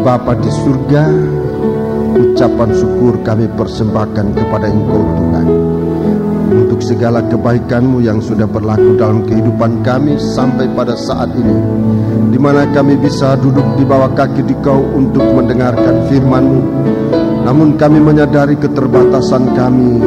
Bapa di surga, ucapan syukur kami persembahkan kepada Engkau Tuhan, untuk segala kebaikan-Mu yang sudah berlaku dalam kehidupan kami sampai pada saat ini, di mana kami bisa duduk di bawah kaki Dikau untuk mendengarkan firman-Mu. Namun kami menyadari keterbatasan kami,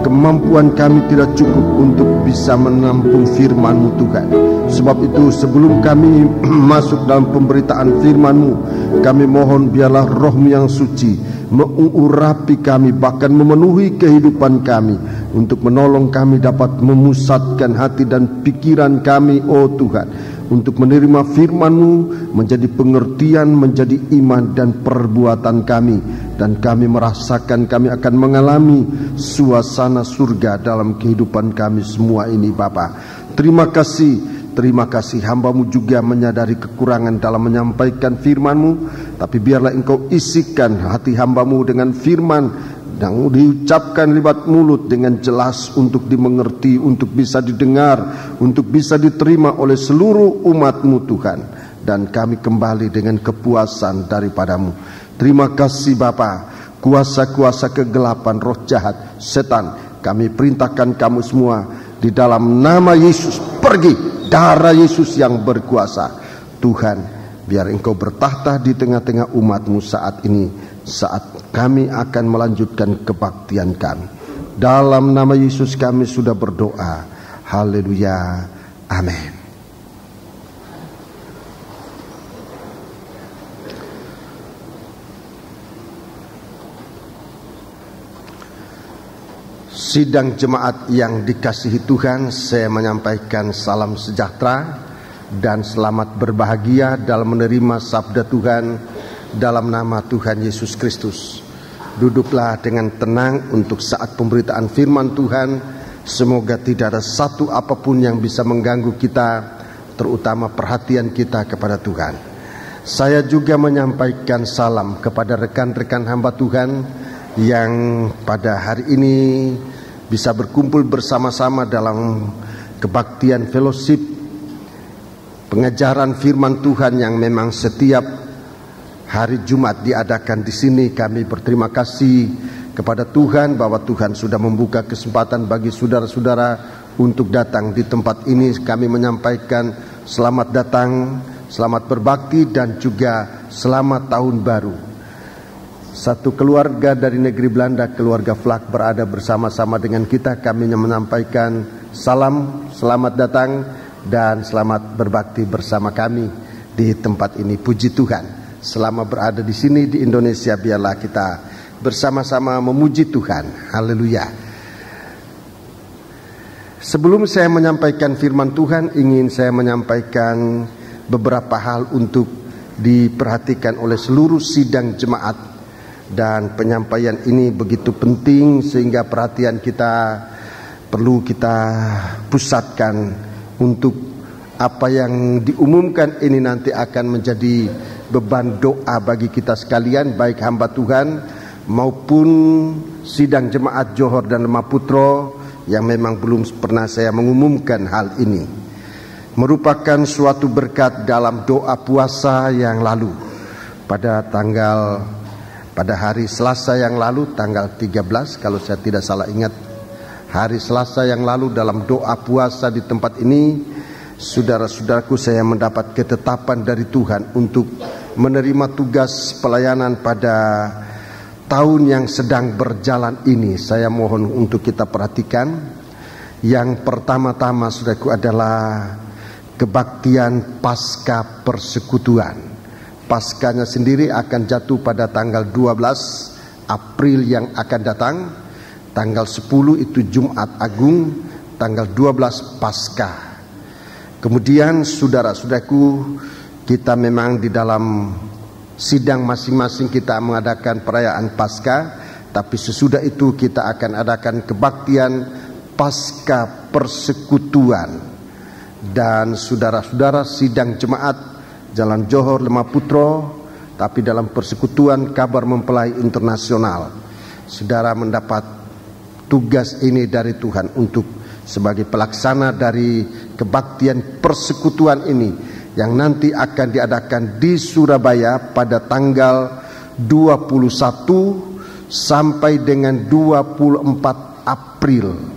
kemampuan kami tidak cukup untuk bisa menampung firman-Mu Tuhan. Sebab itu sebelum kami masuk dalam pemberitaan firman-Mu, kami mohon biarlah Roh-Mu yang suci mengurapi kami, bahkan memenuhi kehidupan kami, untuk menolong kami dapat memusatkan hati dan pikiran kami, oh Tuhan, untuk menerima firman-Mu menjadi pengertian, menjadi iman dan perbuatan kami. Dan kami merasakan kami akan mengalami suasana surga dalam kehidupan kami semua ini Bapa. Terima kasih hamba-Mu juga menyadari kekurangan dalam menyampaikan firman-Mu, tapi biarlah Engkau isikan hati hamba-Mu dengan firman yang diucapkan lewat mulut dengan jelas, untuk dimengerti, untuk bisa didengar, untuk bisa diterima oleh seluruh umat-Mu Tuhan. Dan kami kembali dengan kepuasan daripada-Mu. Terima kasih Bapa. Kuasa-kuasa kegelapan, roh jahat, setan, kami perintahkan kamu semua di dalam nama Yesus, pergi. Darah Yesus yang berkuasa. Tuhan, biar Engkau bertahta di tengah-tengah umat-Mu saat ini, saat kami akan melanjutkan kebaktian kami. Dalam nama Yesus kami sudah berdoa. Haleluya. Amin. Sidang jemaat yang dikasihi Tuhan, saya menyampaikan salam sejahtera dan selamat berbahagia dalam menerima sabda Tuhan dalam nama Tuhan Yesus Kristus. Duduklah dengan tenang untuk saat pemberitaan firman Tuhan. Semoga tidak ada satu apapun yang bisa mengganggu kita, terutama perhatian kita kepada Tuhan. Saya juga menyampaikan salam kepada rekan-rekan hamba Tuhan yang pada hari ini bisa berkumpul bersama-sama dalam kebaktian fellowship pengajaran firman Tuhan yang memang setiap hari Jumat diadakan di sini. Kami berterima kasih kepada Tuhan bahwa Tuhan sudah membuka kesempatan bagi saudara-saudara untuk datang di tempat ini. Kami menyampaikan selamat datang, selamat berbakti, dan juga selamat tahun baru. Satu keluarga dari negeri Belanda, keluarga Vlak, berada bersama-sama dengan kita. Kami menyampaikan salam, selamat datang, dan selamat berbakti bersama kami di tempat ini. Puji Tuhan, selama berada di sini di Indonesia, biarlah kita bersama-sama memuji Tuhan. Haleluya. Sebelum saya menyampaikan firman Tuhan, ingin saya menyampaikan beberapa hal untuk diperhatikan oleh seluruh sidang jemaat. Dan penyampaian ini begitu penting sehingga perhatian kita perlu kita pusatkan untuk apa yang diumumkan ini nanti akan menjadi beban doa bagi kita sekalian, baik hamba Tuhan maupun sidang jemaat Johor dan Lemah-Putro yang memang belum pernah saya mengumumkan hal ini. Merupakan suatu berkat dalam doa puasa yang lalu pada hari Selasa yang lalu, tanggal 13 kalau saya tidak salah ingat, hari Selasa yang lalu dalam doa puasa di tempat ini, saudara-saudaraku, saya mendapat ketetapan dari Tuhan untuk menerima tugas pelayanan pada tahun yang sedang berjalan ini. Saya mohon untuk kita perhatikan. Yang pertama-tama, saudaraku, adalah kebaktian pasca persekutuan. Paskanya sendiri akan jatuh pada tanggal 12 April yang akan datang. Tanggal 10 itu Jumat Agung, tanggal 12 Paskah. Kemudian saudara-saudaraku, kita memang di dalam sidang masing-masing kita mengadakan perayaan Paskah, tapi sesudah itu kita akan adakan kebaktian pasca persekutuan. Dan saudara-saudara sidang jemaat Jalan Johor Lemah-Putro, tapi dalam persekutuan Kabar Mempelai Internasional, saudara mendapat tugas ini dari Tuhan untuk sebagai pelaksana dari kebaktian persekutuan ini. yang nanti akan diadakan di Surabaya pada tanggal 21 sampai dengan 24 April.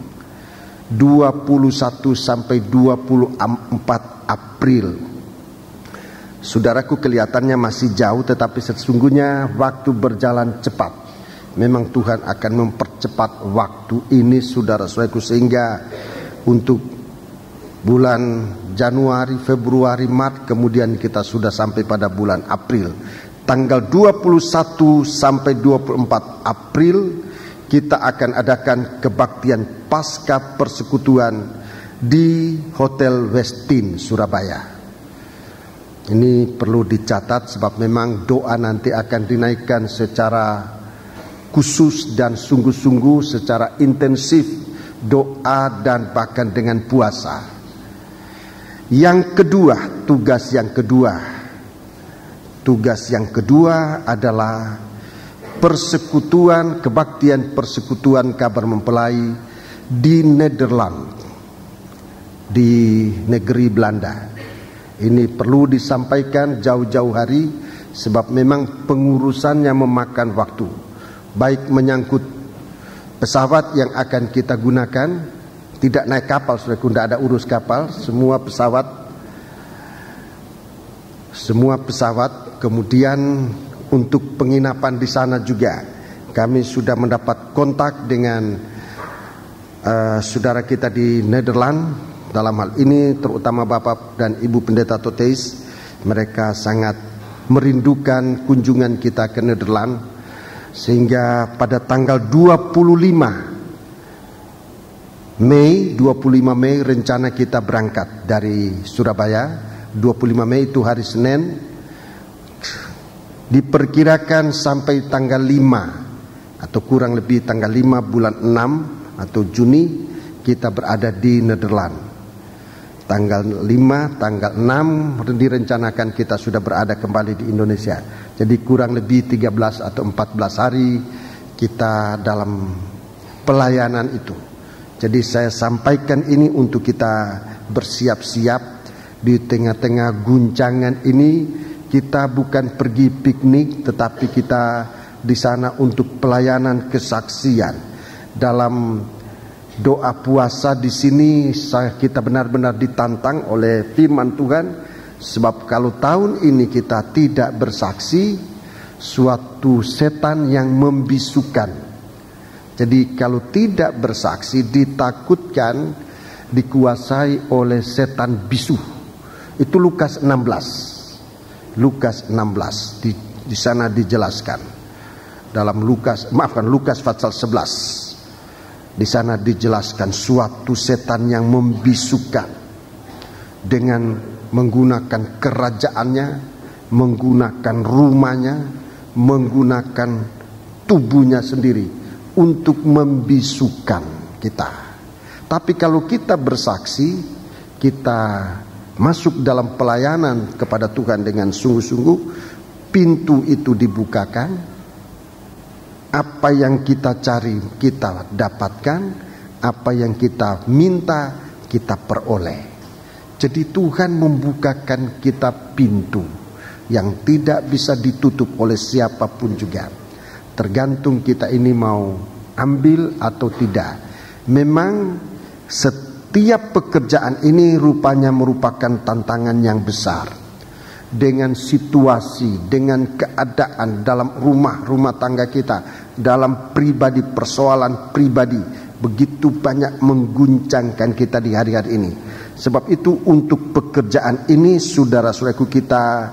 21 sampai 24 April. Saudaraku, kelihatannya masih jauh, tetapi sesungguhnya waktu berjalan cepat. Memang Tuhan akan mempercepat waktu ini, saudara-saudaraku, sehingga untuk bulan Januari, Februari, Maret, kemudian kita sudah sampai pada bulan April. Tanggal 21 sampai 24 April kita akan adakan kebaktian pasca persekutuan di Hotel Westin Surabaya. Ini perlu dicatat sebab memang doa nanti akan dinaikkan secara khusus dan sungguh-sungguh, secara intensif, doa dan bahkan dengan puasa. Yang kedua, tugas yang kedua adalah persekutuan, kebaktian persekutuan kabar mempelai di Nederland, di negeri Belanda. Ini perlu disampaikan jauh-jauh hari sebab memang pengurusannya memakan waktu, baik menyangkut pesawat yang akan kita gunakan, tidak naik kapal, sudah tidak ada urus kapal, semua pesawat, kemudian untuk penginapan di sana juga kami sudah mendapat kontak dengan saudara kita di Nederland. Dalam hal ini terutama Bapak dan Ibu Pendeta Toteis, mereka sangat merindukan kunjungan kita ke Nederland, sehingga pada tanggal 25 Mei rencana kita berangkat dari Surabaya. 25 Mei itu hari Senin, diperkirakan sampai tanggal 5 atau kurang lebih tanggal 5 bulan 6 atau Juni kita berada di Nederland. Tanggal 5, tanggal 6 direncanakan kita sudah berada kembali di Indonesia. Jadi kurang lebih 13 atau 14 hari kita dalam pelayanan itu. Jadi saya sampaikan ini untuk kita bersiap-siap di tengah-tengah guncangan ini. Kita bukan pergi piknik, tetapi kita di sana untuk pelayanan kesaksian. Dalam doa puasa di sini kita benar-benar ditantang oleh firman Tuhan, sebab kalau tahun ini kita tidak bersaksi, suatu setan yang membisukan. Jadi kalau tidak bersaksi ditakutkan dikuasai oleh setan bisu. Itu Lukas 16. Lukas 16 di sana dijelaskan. Dalam Lukas pasal 11. Di sana dijelaskan suatu setan yang membisukan dengan menggunakan kerajaannya, menggunakan rumahnya, menggunakan tubuhnya sendiri untuk membisukan kita. Tapi kalau kita bersaksi, kita masuk dalam pelayanan kepada Tuhan dengan sungguh-sungguh, pintu itu dibukakan. Apa yang kita cari kita dapatkan, apa yang kita minta kita peroleh. Jadi Tuhan membukakan kita pintu yang tidak bisa ditutup oleh siapapun juga. Tergantung kita ini mau ambil atau tidak. Memang setiap pekerjaan ini rupanya merupakan tantangan yang besar. Dengan situasi, dengan keadaan dalam rumah tangga kita, dalam pribadi, persoalan pribadi, begitu banyak mengguncangkan kita di hari-hari ini. Sebab itu untuk pekerjaan ini, saudara-saudaraku, kita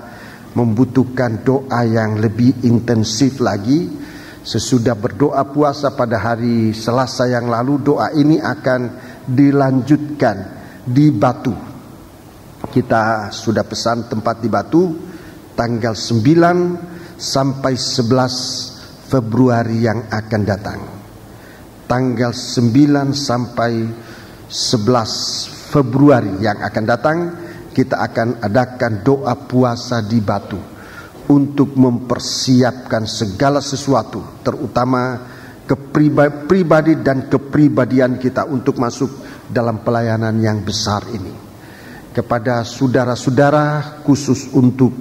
membutuhkan doa yang lebih intensif lagi. Sesudah berdoa puasa pada hari Selasa yang lalu, doa ini akan dilanjutkan di Batu. Kita sudah pesan tempat di Batu tanggal 9 sampai 11 Februari yang akan datang. Tanggal 9 sampai 11 Februari yang akan datang, kita akan adakan doa puasa di Batu untuk mempersiapkan segala sesuatu, terutama pribadi dan kepribadian kita untuk masuk dalam pelayanan yang besar ini. kepada saudara-saudara khusus untuk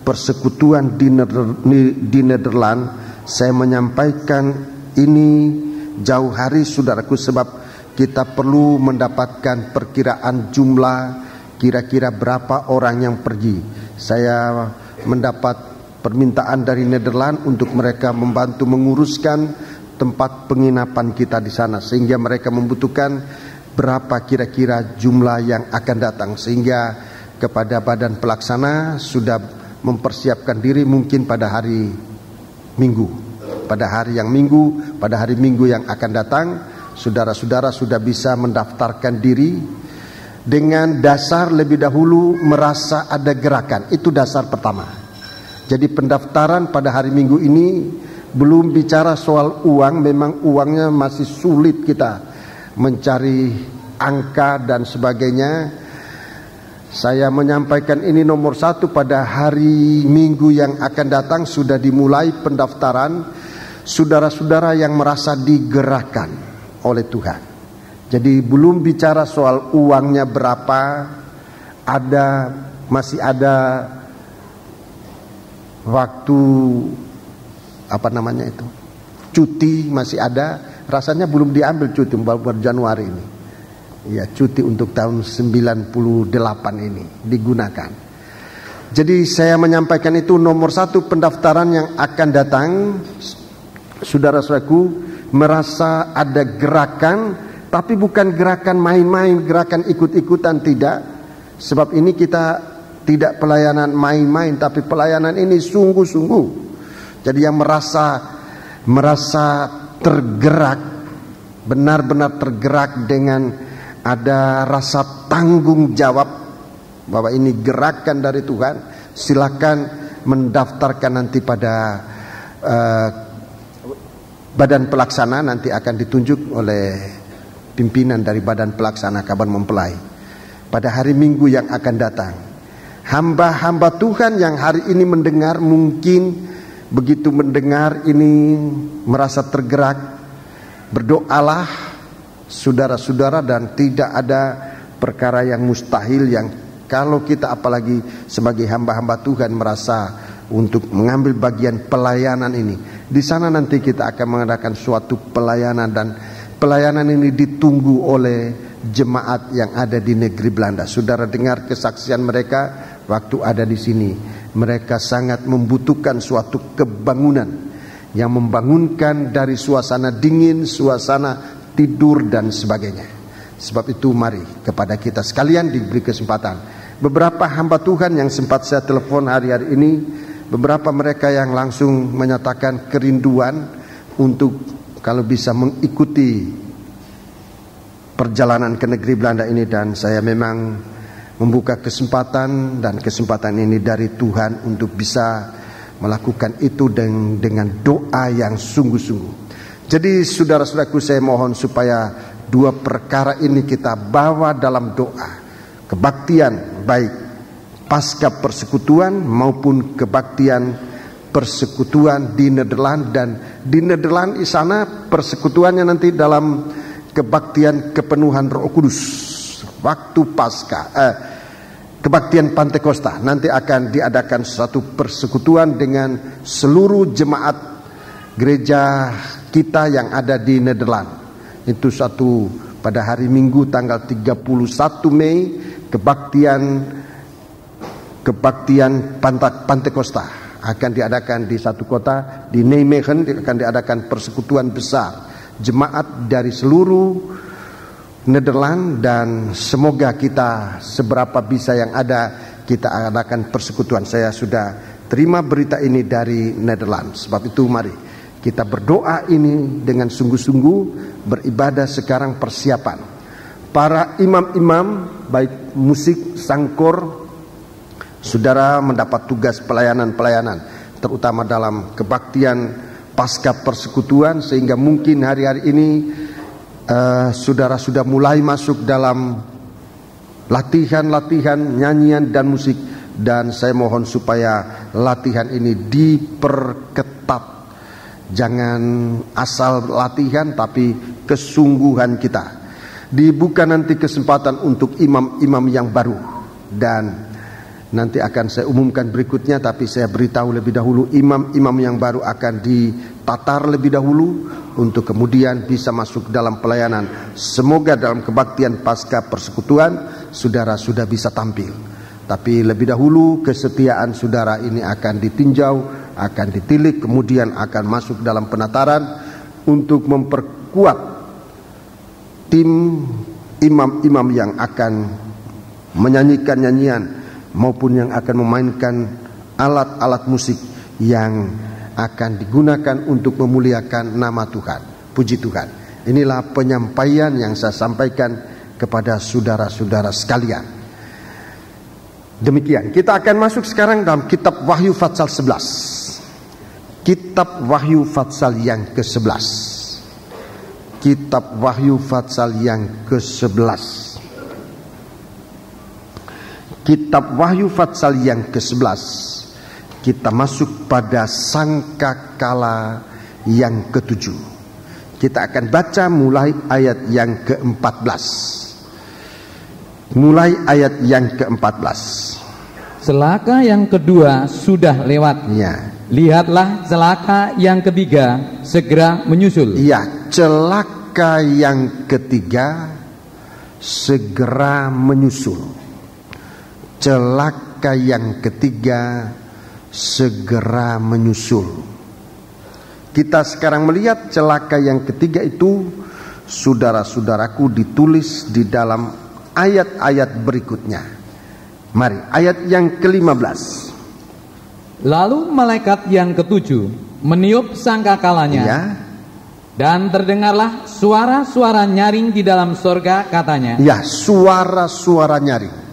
persekutuan di Nederland, saya menyampaikan ini jauh hari saudaraku, sebab kita perlu mendapatkan perkiraan jumlah kira-kira berapa orang yang pergi. Saya mendapat permintaan dari Nederland untuk mereka membantu menguruskan tempat penginapan kita di sana, sehingga mereka membutuhkan berapa kira-kira jumlah yang akan datang, sehingga kepada badan pelaksana sudah mempersiapkan diri mungkin pada hari Minggu, pada hari Minggu yang akan datang, saudara-saudara sudah bisa mendaftarkan diri dengan dasar lebih dahulu merasa ada gerakan. Itu dasar pertama. Jadi pendaftaran pada hari Minggu ini belum bicara soal uang, memang uangnya masih sulit kita mencari angka dan sebagainya. Saya menyampaikan ini nomor satu, pada hari Minggu yang akan datang sudah dimulai pendaftaran saudara-saudara yang merasa digerakkan oleh Tuhan. Jadi belum bicara soal uangnya berapa, masih ada waktu cuti masih ada. Rasanya belum diambil cuti buat Januari ini. Ya, cuti untuk tahun 98 ini digunakan. Jadi saya menyampaikan itu nomor satu, pendaftaran yang akan datang, saudara-saudaraku merasa ada gerakan, tapi bukan gerakan main-main, gerakan ikut-ikutan, tidak. Sebab ini kita tidak pelayanan main-main, tapi pelayanan ini sungguh-sungguh. Jadi yang merasa tergerak, benar-benar tergerak dengan ada rasa tanggung jawab bahwa ini gerakan dari Tuhan, silakan mendaftarkan nanti pada badan pelaksana. Nanti akan ditunjuk oleh pimpinan dari badan pelaksana Kabar Mempelai pada hari Minggu yang akan datang. Hamba-hamba Tuhan yang hari ini mendengar, mungkin begitu mendengar ini merasa tergerak, berdoalah saudara-saudara, dan tidak ada perkara yang mustahil yang kalau kita apalagi sebagai hamba-hamba Tuhan merasa untuk mengambil bagian pelayanan ini. Di sana nanti kita akan mengadakan suatu pelayanan, dan pelayanan ini ditunggu oleh jemaat yang ada di negeri Belanda. Saudara dengar kesaksian mereka waktu ada di sini. Mereka sangat membutuhkan suatu kebangunan yang membangunkan dari suasana dingin, suasana tidur dan sebagainya. Sebab itu mari kepada kita sekalian diberi kesempatan. Beberapa hamba Tuhan yang sempat saya telepon hari-hari ini, beberapa mereka yang langsung menyatakan kerinduan untuk kalau bisa mengikuti perjalanan ke negeri Belanda ini, dan saya memang membuka kesempatan, dan kesempatan ini dari Tuhan untuk bisa melakukan itu dengan doa yang sungguh-sungguh. Jadi saudara-saudaraku, saya mohon supaya dua perkara ini kita bawa dalam doa. Kebaktian baik pasca persekutuan maupun kebaktian persekutuan di Nederland, dan di Nederland di sana persekutuannya nanti dalam kebaktian kepenuhan Roh Kudus. Waktu pasca kebaktian Pantekosta nanti akan diadakan satu persekutuan dengan seluruh jemaat gereja kita yang ada di Nederland. Itu satu pada hari Minggu tanggal 31 Mei kebaktian Pantekosta akan diadakan di satu kota di Nijmegen. Akan diadakan persekutuan besar jemaat dari seluruh Nederland, dan semoga kita seberapa bisa yang ada kita adakan persekutuan. Saya sudah terima berita ini dari Nederland. Sebab itu mari kita berdoa ini dengan sungguh-sungguh, beribadah sekarang persiapan. Para imam-imam baik musik, sangkor, saudara mendapat tugas pelayanan-pelayanan terutama dalam kebaktian pasca persekutuan, sehingga mungkin hari-hari ini saudara sudah mulai masuk dalam latihan-latihan nyanyian dan musik, dan saya mohon supaya latihan ini diperketat. Jangan asal latihan, tapi kesungguhan kita. Dibuka nanti kesempatan untuk imam-imam yang baru. dan nanti akan saya umumkan berikutnya, tapi saya beritahu lebih dahulu imam-imam yang baru akan ditatar lebih dahulu untuk kemudian bisa masuk dalam pelayanan. Semoga dalam kebaktian pasca persekutuan saudara sudah bisa tampil. Tapi lebih dahulu kesetiaan saudara ini akan ditinjau, akan ditilik, kemudian akan masuk dalam penataran untuk memperkuat tim imam-imam yang akan menyanyikan nyanyian maupun yang akan memainkan alat-alat musik yang akan digunakan untuk memuliakan nama Tuhan. Puji Tuhan. Inilah penyampaian yang saya sampaikan kepada saudara-saudara sekalian. Demikian, kita akan masuk sekarang dalam kitab Wahyu Fatsal 11. Kitab Wahyu Fatsal yang ke-11. Kitab Wahyu Fatsal yang ke-11. Kitab Wahyu Fatsal yang ke-11. Kita masuk pada sangkakala yang ke-7. Kita akan baca mulai ayat yang ke-14. Mulai ayat yang ke-14. Celaka yang kedua sudah lewat. Ya. Lihatlah celaka yang ketiga segera menyusul. Ya, celaka yang ketiga segera menyusul. Celaka yang ketiga segera menyusul. Kita sekarang melihat celaka yang ketiga itu, saudara-saudaraku, ditulis di dalam ayat-ayat berikutnya. Mari, ayat yang ke-15. Lalu malaikat yang ketujuh meniup sangkakalanya, Ya. dan terdengarlah suara-suara nyaring di dalam sorga, katanya. Ya, suara-suara nyaring.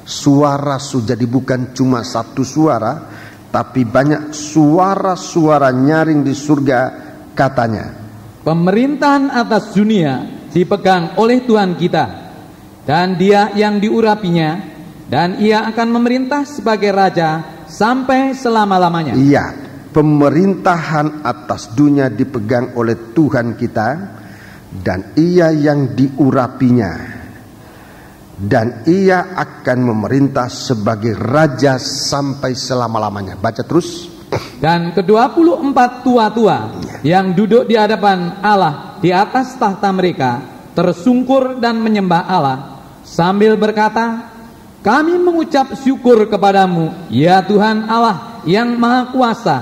Suara jadi bukan cuma satu suara, tapi banyak suara-suara nyaring di surga, katanya. Pemerintahan atas dunia dipegang oleh Tuhan kita, dan Dia yang diurapinya, dan Ia akan memerintah sebagai Raja sampai selama-lamanya. Iya, pemerintahan atas dunia dipegang oleh Tuhan kita, dan Ia yang diurapinya, dan Ia akan memerintah sebagai Raja sampai selama-lamanya. Baca terus. Dan ke-24 tua-tua yang duduk di hadapan Allah di atas tahta mereka tersungkur dan menyembah Allah sambil berkata, kami mengucap syukur kepadamu, ya Tuhan Allah yang Maha Kuasa,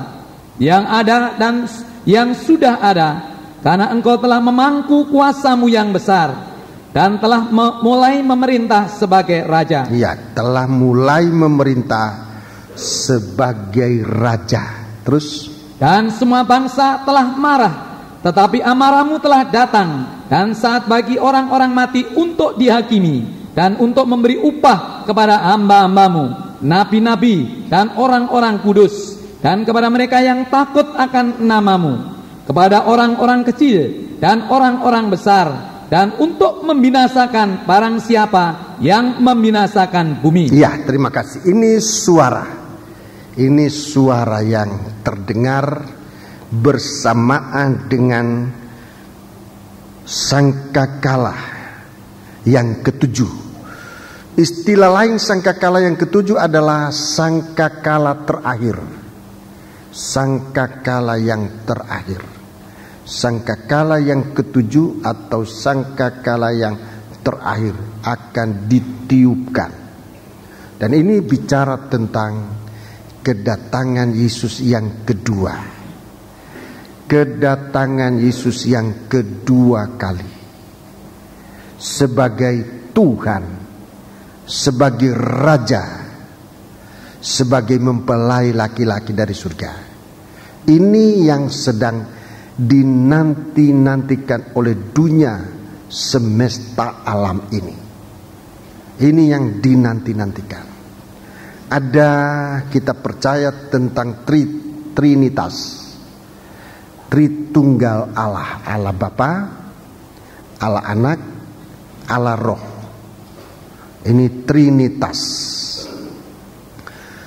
yang ada dan yang sudah ada, karena Engkau telah memangku kuasa-Mu yang besar dan telah mulai memerintah sebagai Raja. Iya, telah mulai memerintah sebagai Raja. Terus. Dan semua bangsa telah marah, tetapi amarahmu telah datang, dan saat bagi orang-orang mati untuk dihakimi, dan untuk memberi upah kepada hamba-hambamu, nabi-nabi dan orang-orang kudus, dan kepada mereka yang takut akan namamu, kepada orang-orang kecil dan orang-orang besar, dan untuk membinasakan barang siapa yang membinasakan bumi. Iya, terima kasih. Ini suara yang terdengar bersamaan dengan sangkakala yang ketujuh. Istilah lain sangkakala yang ketujuh adalah sangkakala terakhir. Sangkakala yang terakhir. Sangkakala yang ketujuh atau sangkakala yang terakhir akan ditiupkan. Dan ini bicara tentang kedatangan Yesus yang kedua. Kedatangan Yesus yang kedua kali. Sebagai Tuhan, sebagai Raja, sebagai mempelai laki-laki dari surga. Ini yang sedang dinanti-nantikan oleh dunia semesta alam ini. Ini yang dinanti-nantikan. Ada, kita percaya tentang Trinitas, Tritunggal Allah, Allah Bapa, Allah Anak, Allah Roh. Ini Trinitas.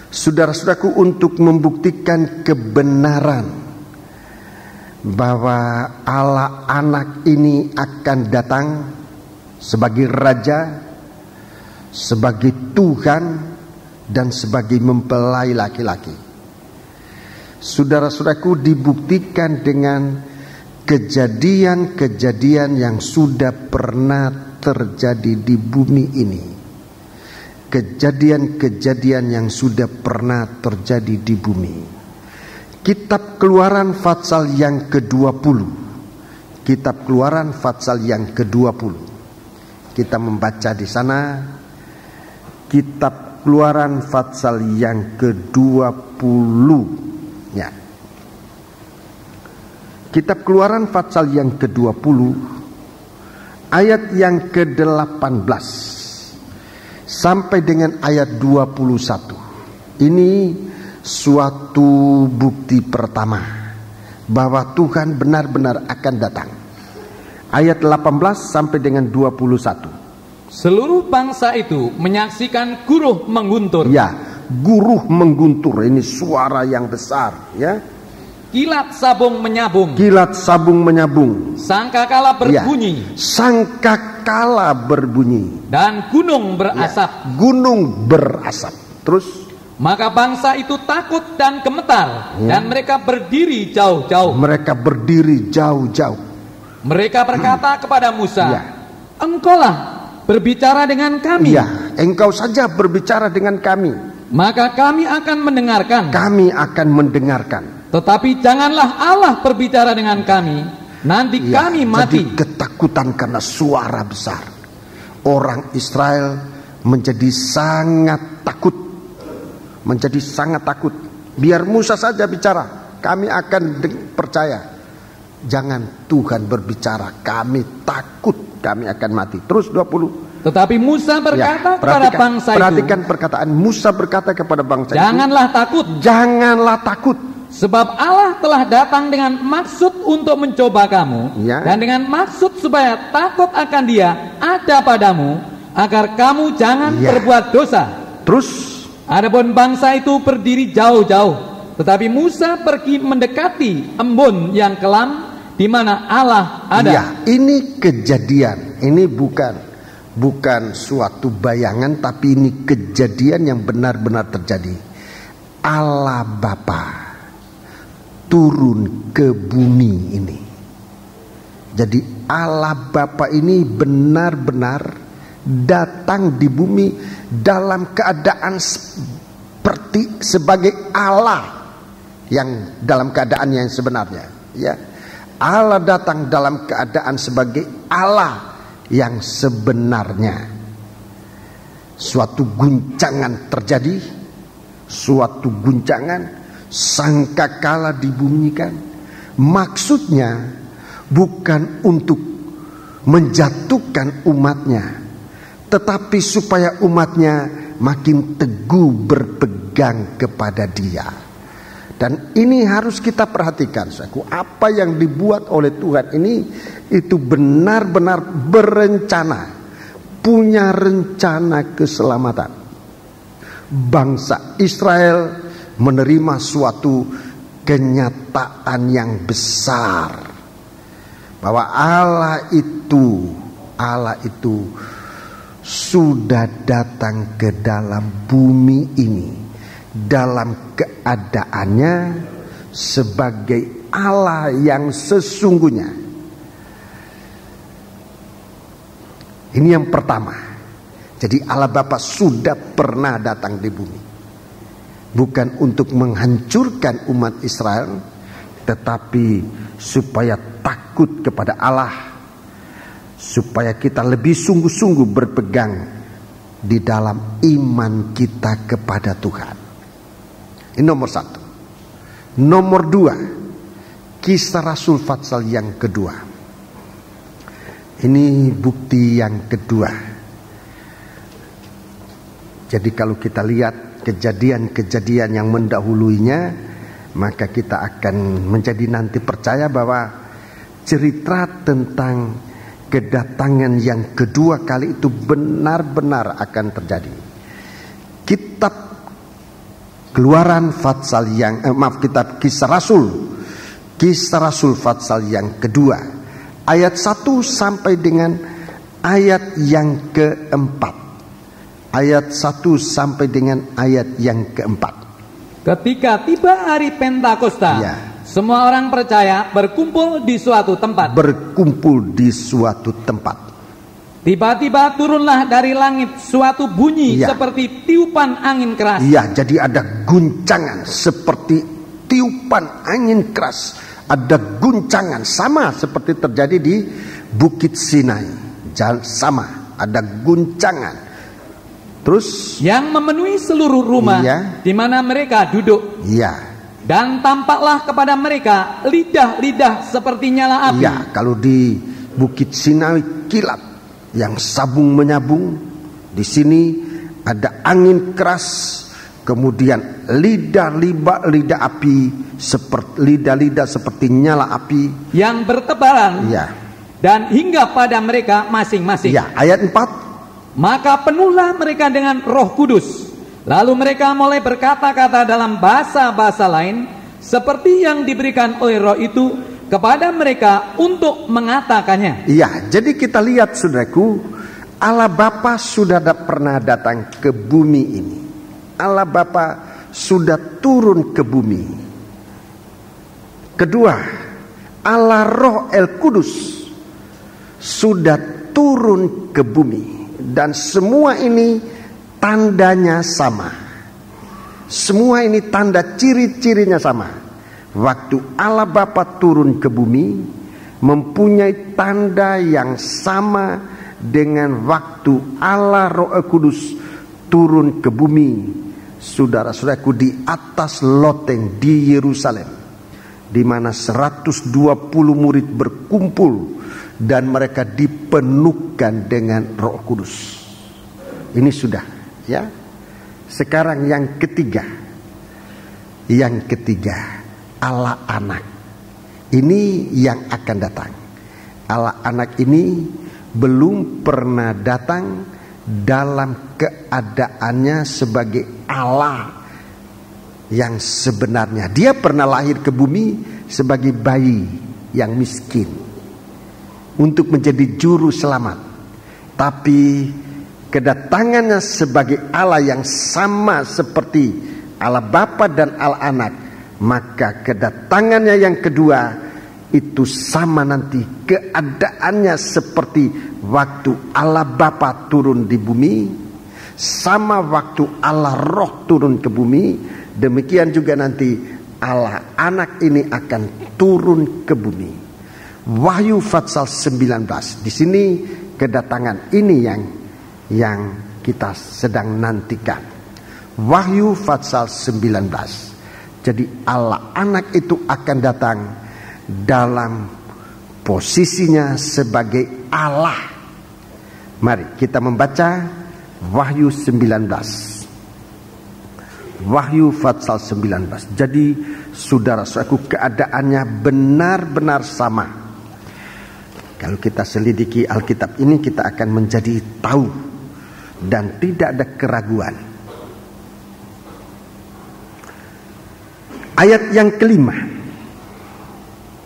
Saudara-saudaraku, untuk membuktikan kebenaran bahwa Allah Anak ini akan datang sebagai Raja, sebagai Tuhan, dan sebagai mempelai laki-laki. Saudara-saudaraku, dibuktikan dengan kejadian-kejadian yang sudah pernah terjadi di bumi ini. Kejadian-kejadian yang sudah pernah terjadi di bumi. Kitab Keluaran pasal yang ke-20. Kitab Keluaran pasal yang ke-20. Kita membaca di sana Kitab Keluaran pasal yang ke-20. Ya. Kitab Keluaran pasal yang ke-20 ayat yang ke-18 sampai dengan ayat 21. Ini suatu bukti pertama bahwa Tuhan benar-benar akan datang. Ayat 18 sampai dengan 21. Seluruh bangsa itu menyaksikan guruh mengguntur. Ya, guruh mengguntur, ini suara yang besar, ya. Kilat sabung menyabung. Kilat sabung menyabung. Sangkakala berbunyi. Ya, sangkakala berbunyi. Dan gunung berasap. Ya, gunung berasap. Terus maka bangsa itu takut dan gemetar, ya, dan mereka berdiri jauh-jauh. Mereka berdiri jauh-jauh. Mereka berkata kepada Musa, ya, engkaulah berbicara dengan kami. Ya, engkau saja berbicara dengan kami. Maka kami akan mendengarkan. Kami akan mendengarkan. Tetapi janganlah Allah berbicara dengan kami, nanti ya, kami mati. Jadi ketakutan karena suara besar. Orang Israel menjadi sangat takut. Menjadi sangat takut. Biar Musa saja bicara, kami akan percaya. Jangan Tuhan berbicara, kami takut, kami akan mati. Terus 20. Tetapi Musa berkata kepada bangsa itu. Perhatikan perkataan Musa berkata kepada bangsa itu. Janganlah takut. Janganlah takut. Sebab Allah telah datang dengan maksud untuk mencoba kamu. Ya. Dan dengan maksud supaya takut akan Dia ada padamu, agar kamu jangan berbuat dosa. Terus Adapun bangsa itu berdiri jauh-jauh, tetapi Musa pergi mendekati embun yang kelam di mana Allah ada. Ya, ini kejadian. Ini bukan suatu bayangan, tapi ini kejadian yang benar-benar terjadi. Allah Bapa turun ke bumi ini. Jadi Allah Bapa ini benar-benar datang di bumi dalam keadaan seperti sebagai Allah yang dalam keadaan yang sebenarnya, ya. Allah datang dalam keadaan sebagai Allah yang sebenarnya. Suatu guncangan terjadi, suatu guncangan, sangkakala dibunyikan. Maksudnya bukan untuk menjatuhkan umatnya, tetapi supaya umatnya makin teguh berpegang kepada Dia. Dan ini harus kita perhatikan, saudaraku. Apa yang dibuat oleh Tuhan ini itu benar-benar berencana, punya rencana keselamatan. Bangsa Israel menerima suatu kenyataan yang besar bahwa Allah itu sudah datang ke dalam bumi ini dalam keadaannya sebagai Allah yang sesungguhnya. Ini yang pertama. Jadi Allah Bapa sudah pernah datang di bumi, bukan untuk menghancurkan umat Israel, tetapi supaya takut kepada Allah, supaya kita lebih sungguh-sungguh berpegang di dalam iman kita kepada Tuhan. Ini nomor satu. Nomor dua, Kisah Rasul pasal yang kedua. Ini bukti yang kedua. Jadi kalau kita lihat kejadian-kejadian yang mendahuluinya, maka kita akan menjadi nanti percaya bahwa cerita tentang kedatangan yang kedua kali itu benar-benar akan terjadi. Kitab Keluaran pasal yang kitab Kisah Rasul pasal yang kedua ayat 1 sampai dengan ayat yang keempat. ayat 1 sampai dengan ayat yang keempat. Ketika tiba hari Pentakosta, Ya. semua orang percaya berkumpul di suatu tempat. Berkumpul di suatu tempat. Tiba-tiba turunlah dari langit suatu bunyi Ya. seperti tiupan angin keras. Ya, jadi ada guncangan seperti tiupan angin keras. Ada guncangan sama seperti terjadi di Bukit Sinai. Sama, ada guncangan. Terus Yang memenuhi seluruh rumah Iya. di mana mereka duduk. ya, Dan tampaklah kepada mereka lidah-lidah seperti nyala api. ya, kalau di Bukit Sinai kilat yang sabung menyabung, di sini ada angin keras, kemudian lidah api seperti lidah seperti nyala api Yang bertebaran ya. dan hingga pada mereka masing-masing. Ya, ayat 4. Maka penuhlah mereka dengan Roh Kudus. Lalu mereka mulai berkata-kata dalam bahasa-bahasa lain seperti yang diberikan oleh Roh itu kepada mereka untuk mengatakannya. Iya, jadi kita lihat saudaraku, Allah Bapa sudah pernah datang ke bumi ini. Allah Bapa sudah turun ke bumi. Kedua, Allah Roh El Kudus sudah turun ke bumi. Dan semua ini tandanya sama. Semua ini tanda ciri-cirinya sama. Waktu Allah Bapa turun ke bumi, mempunyai tanda yang sama dengan waktu Allah Roh Kudus turun ke bumi. Saudara-saudaraku, di atas loteng di Yerusalem, di mana 120 murid berkumpul dan mereka dipenuhkan dengan Roh Kudus. Ini sudah, ya. Sekarang yang ketiga. Yang ketiga, Allah Anak. Ini yang akan datang. Allah Anak ini belum pernah datang dalam keadaannya sebagai Allah yang sebenarnya. Dia pernah lahir ke bumi sebagai bayi yang miskin untuk menjadi juru selamat. Tapi kedatangannya sebagai Allah yang sama seperti Allah Bapa dan Allah Anak, maka kedatangannya yang kedua itu sama nanti keadaannya seperti waktu Allah Bapa turun di bumi, sama waktu Allah Roh turun ke bumi. Demikian juga nanti Allah Anak ini akan turun ke bumi. Wahyu Pasal 19. Di sini kedatangan ini yang kita sedang nantikan. Wahyu Pasal 19. Jadi Allah Anak itu akan datang dalam posisinya sebagai Allah. Mari kita membaca Wahyu 19. Wahyu Pasal 19. Jadi saudara-saudaraku, keadaannya benar-benar sama. Kalau kita selidiki Alkitab ini, kita akan menjadi tahu dan tidak ada keraguan. Ayat yang kelima.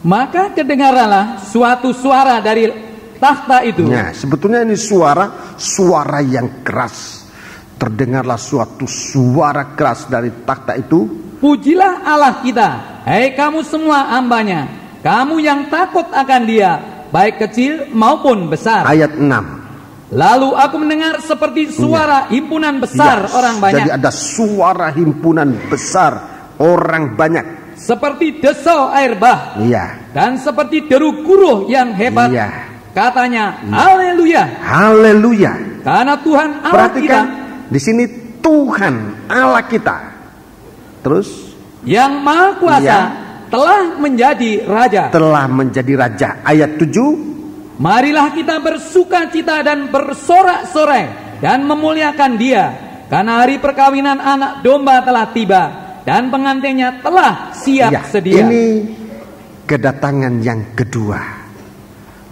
Maka kedengaranlah suatu suara dari takhta itu. Nah, sebetulnya ini suara yang keras. Terdengarlah suatu suara keras dari takhta itu. Pujilah Allah kita, hai kamu semua hambanya, kamu yang takut akan Dia, baik kecil maupun besar. Ayat 6. Lalu aku mendengar seperti suara himpunan besar orang banyak. Jadi ada suara himpunan besar orang banyak. Seperti desau air bah. Iya. Dan seperti deru guruh yang hebat. Iya. Katanya, haleluya. Haleluya. Karena Tuhan Allah Perhatikan kita, di sini Tuhan Allah kita. Terus yang Maha Kuasa, Iya. telah menjadi raja. Telah menjadi raja. Ayat 7. Marilah kita bersukacita dan bersorak-sorai dan memuliakan Dia, karena hari perkawinan anak domba telah tiba dan pengantinnya telah siap Ya, sedia. ini kedatangan yang kedua.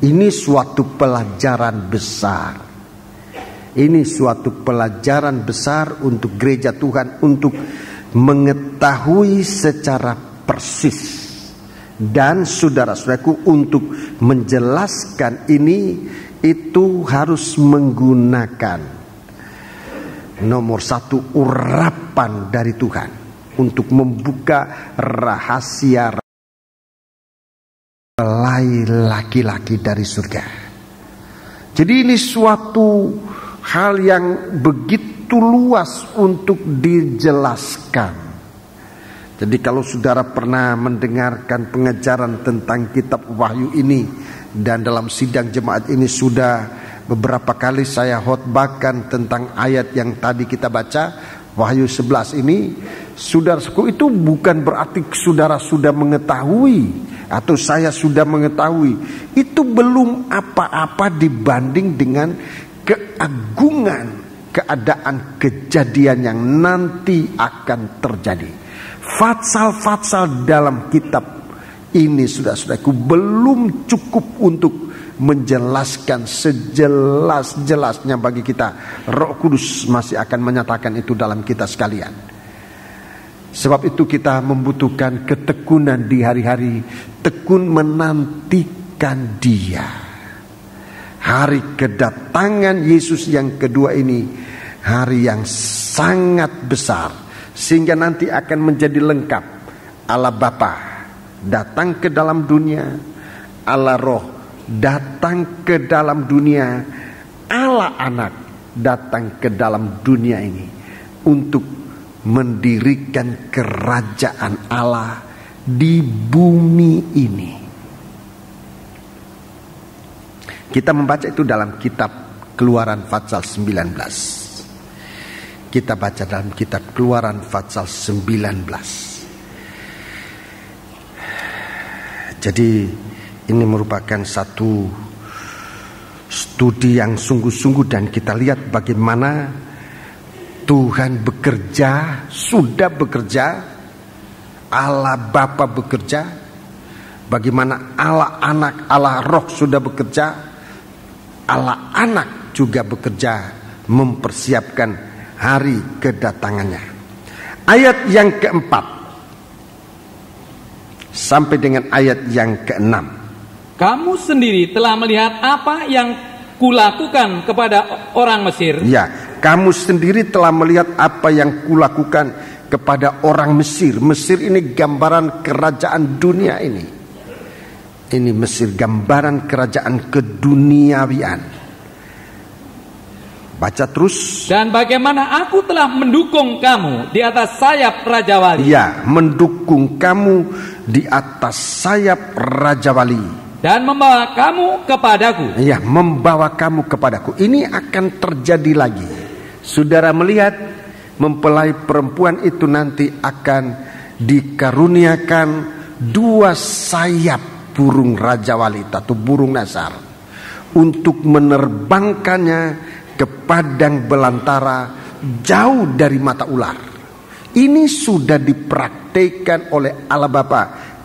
Ini suatu pelajaran besar. Ini suatu pelajaran besar untuk gereja Tuhan, untuk mengetahui secara persis. Dan saudara-saudaraku, untuk menjelaskan ini itu harus menggunakan nomor satu urapan dari Tuhan untuk membuka rahasia laki-laki dari surga. Jadi ini suatu hal yang begitu luas untuk dijelaskan. Jadi kalau saudara pernah mendengarkan pengajaran tentang kitab Wahyu ini, dan dalam sidang jemaat ini sudah beberapa kali saya khotbahkan tentang ayat yang tadi kita baca, Wahyu 11 ini, saudaraku, itu bukan berarti saudara sudah mengetahui atau saya sudah mengetahui. Itu belum apa-apa dibanding dengan keagungan keadaan kejadian yang nanti akan terjadi. Fatsal-fatsal dalam kitab ini, saudara-saudaraku, belum cukup untuk menjelaskan sejelas-jelasnya bagi kita. Roh Kudus masih akan menyatakan itu dalam kita sekalian. Sebab itu kita membutuhkan ketekunan di hari-hari, tekun menantikan Dia. Hari kedatangan Yesus yang kedua ini hari yang sangat besar, sehingga nanti akan menjadi lengkap. Allah Bapa datang ke dalam dunia, Allah Roh datang ke dalam dunia, Allah Anak datang ke dalam dunia ini untuk mendirikan kerajaan Allah di bumi ini. Kita membaca itu dalam kitab Keluaran pasal 19. Kita baca dalam kitab Keluaran pasal 19. Jadi ini merupakan satu studi yang sungguh-sungguh, dan kita lihat bagaimana Tuhan bekerja, sudah bekerja, Allah Bapa bekerja, bagaimana Allah Anak, Allah Roh sudah bekerja, Allah Anak juga bekerja mempersiapkan hari kedatangannya. Ayat yang keempat sampai dengan ayat yang keenam. Kamu sendiri telah melihat apa yang kulakukan kepada orang Mesir. Ya, kamu sendiri telah melihat apa yang kulakukan kepada orang Mesir. Mesir ini gambaran kerajaan dunia ini. Ini Mesir gambaran kerajaan keduniawian. Baca terus. Dan bagaimana aku telah mendukung kamu di atas sayap Raja Wali. Ya, mendukung kamu di atas sayap Raja Wali. Dan membawa kamu kepadaku. Ya, membawa kamu kepadaku. Ini akan terjadi lagi. Saudara melihat mempelai perempuan itu nanti akan dikaruniakan dua sayap burung Raja Wali atau burung Nasar untuk menerbangkannya ke padang belantara jauh dari mata ular. Ini sudah dipraktikkan oleh Allah Bapa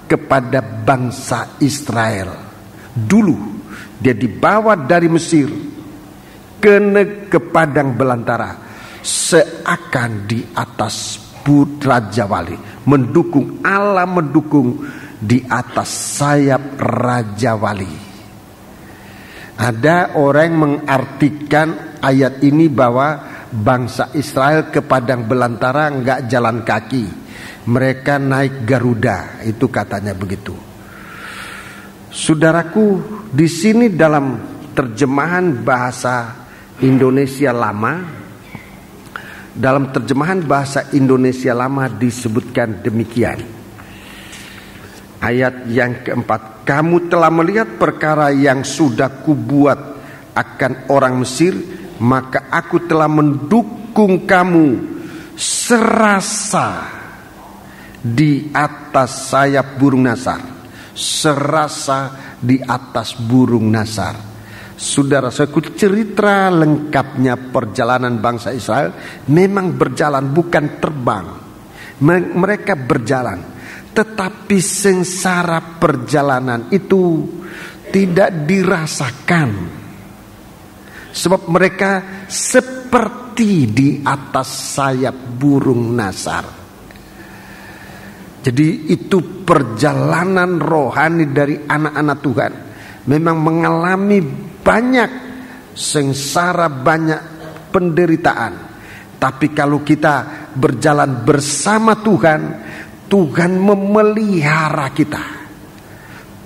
kepada bangsa Israel. Dulu dia dibawa dari Mesir ke padang belantara seakan di atas Raja Wali, mendukung Allah, mendukung di atas sayap Raja Wali. Ada orang yang mengartikan ayat ini bahwa bangsa Israel ke padang belantara enggak jalan kaki, mereka naik Garuda, itu katanya begitu. Saudaraku, di sini dalam terjemahan bahasa Indonesia Lama, dalam terjemahan bahasa Indonesia Lama disebutkan demikian. Ayat yang keempat, kamu telah melihat perkara yang sudah kubuat akan orang Mesir, maka aku telah mendukung kamu serasa di atas sayap burung Nasar. Serasa di atas burung Nasar. Saudara, cerita lengkapnya perjalanan bangsa Israel memang berjalan, bukan terbang. Mereka berjalan, tetapi sengsara perjalanan itu tidak dirasakan. Sebab mereka seperti di atas sayap burung Nasar. Jadi itu perjalanan rohani dari anak-anak Tuhan. Memang mengalami banyak sengsara, banyak penderitaan. Tapi kalau kita berjalan bersama Tuhan, Tuhan memelihara kita.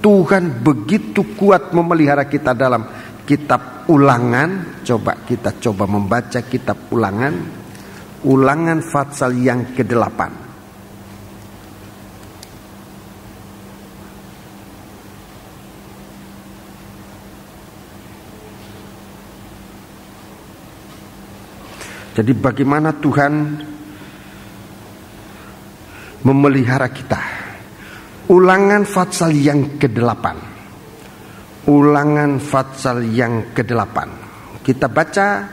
Tuhan begitu kuat memelihara kita. Dalam kitab Ulangan, kita coba membaca kitab Ulangan pasal yang ke-8. Jadi bagaimana Tuhan memelihara kita. Ulangan pasal yang ke-8. Ulangan pasal yang ke-8. Kita baca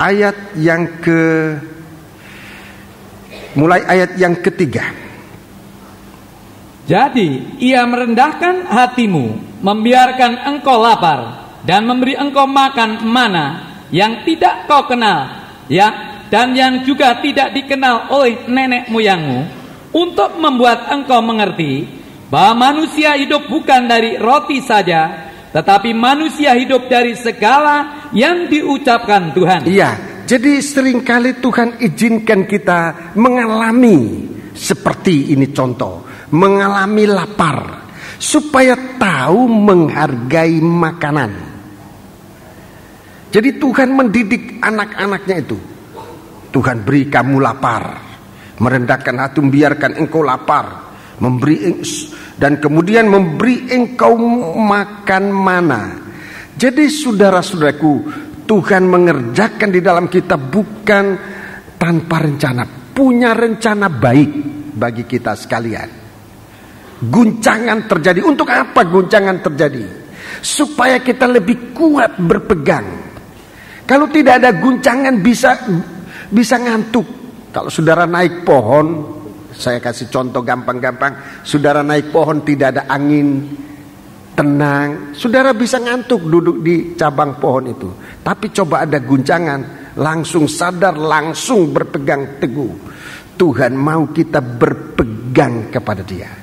ayat yang mulai ayat yang ketiga. Jadi ia merendahkan hatimu, membiarkan engkau lapar, dan memberi engkau makan mana yang tidak kau kenal, dan yang juga tidak dikenal oleh nenek moyangmu, untuk membuat engkau mengerti bahwa manusia hidup bukan dari roti saja, tetapi manusia hidup dari segala yang diucapkan Tuhan. Iya, jadi seringkali Tuhan izinkan kita mengalami seperti ini contoh, mengalami lapar, supaya tahu menghargai makanan. Jadi Tuhan mendidik anak-anaknya itu. Tuhan beri kamu lapar, merendahkan hati, biarkan engkau lapar, dan kemudian memberi engkau makan mana. Jadi saudara-saudaraku, Tuhan mengerjakan di dalam kita bukan tanpa rencana, punya rencana baik bagi kita sekalian. Guncangan terjadi. Untuk apa guncangan terjadi? Supaya kita lebih kuat berpegang. Kalau tidak ada guncangan bisa ngantuk. Kalau saudara naik pohon, saya kasih contoh gampang-gampang. Saudara naik pohon tidak ada angin, tenang, saudara bisa ngantuk duduk di cabang pohon itu. Tapi coba ada guncangan, langsung sadar, langsung berpegang teguh. Tuhan mau kita berpegang kepada Dia.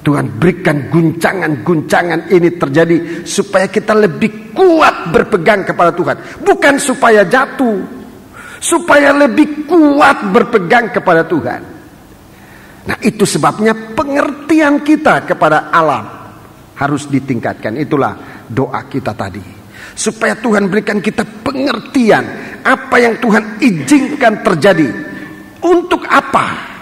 Tuhan berikan guncangan-guncangan ini terjadi supaya kita lebih kuat berpegang kepada Tuhan. Bukan supaya jatuh, supaya lebih kuat berpegang kepada Tuhan. Nah, itu sebabnya pengertian kita kepada Allah harus ditingkatkan. Itulah doa kita tadi. Supaya Tuhan berikan kita pengertian apa yang Tuhan izinkan terjadi. Untuk apa?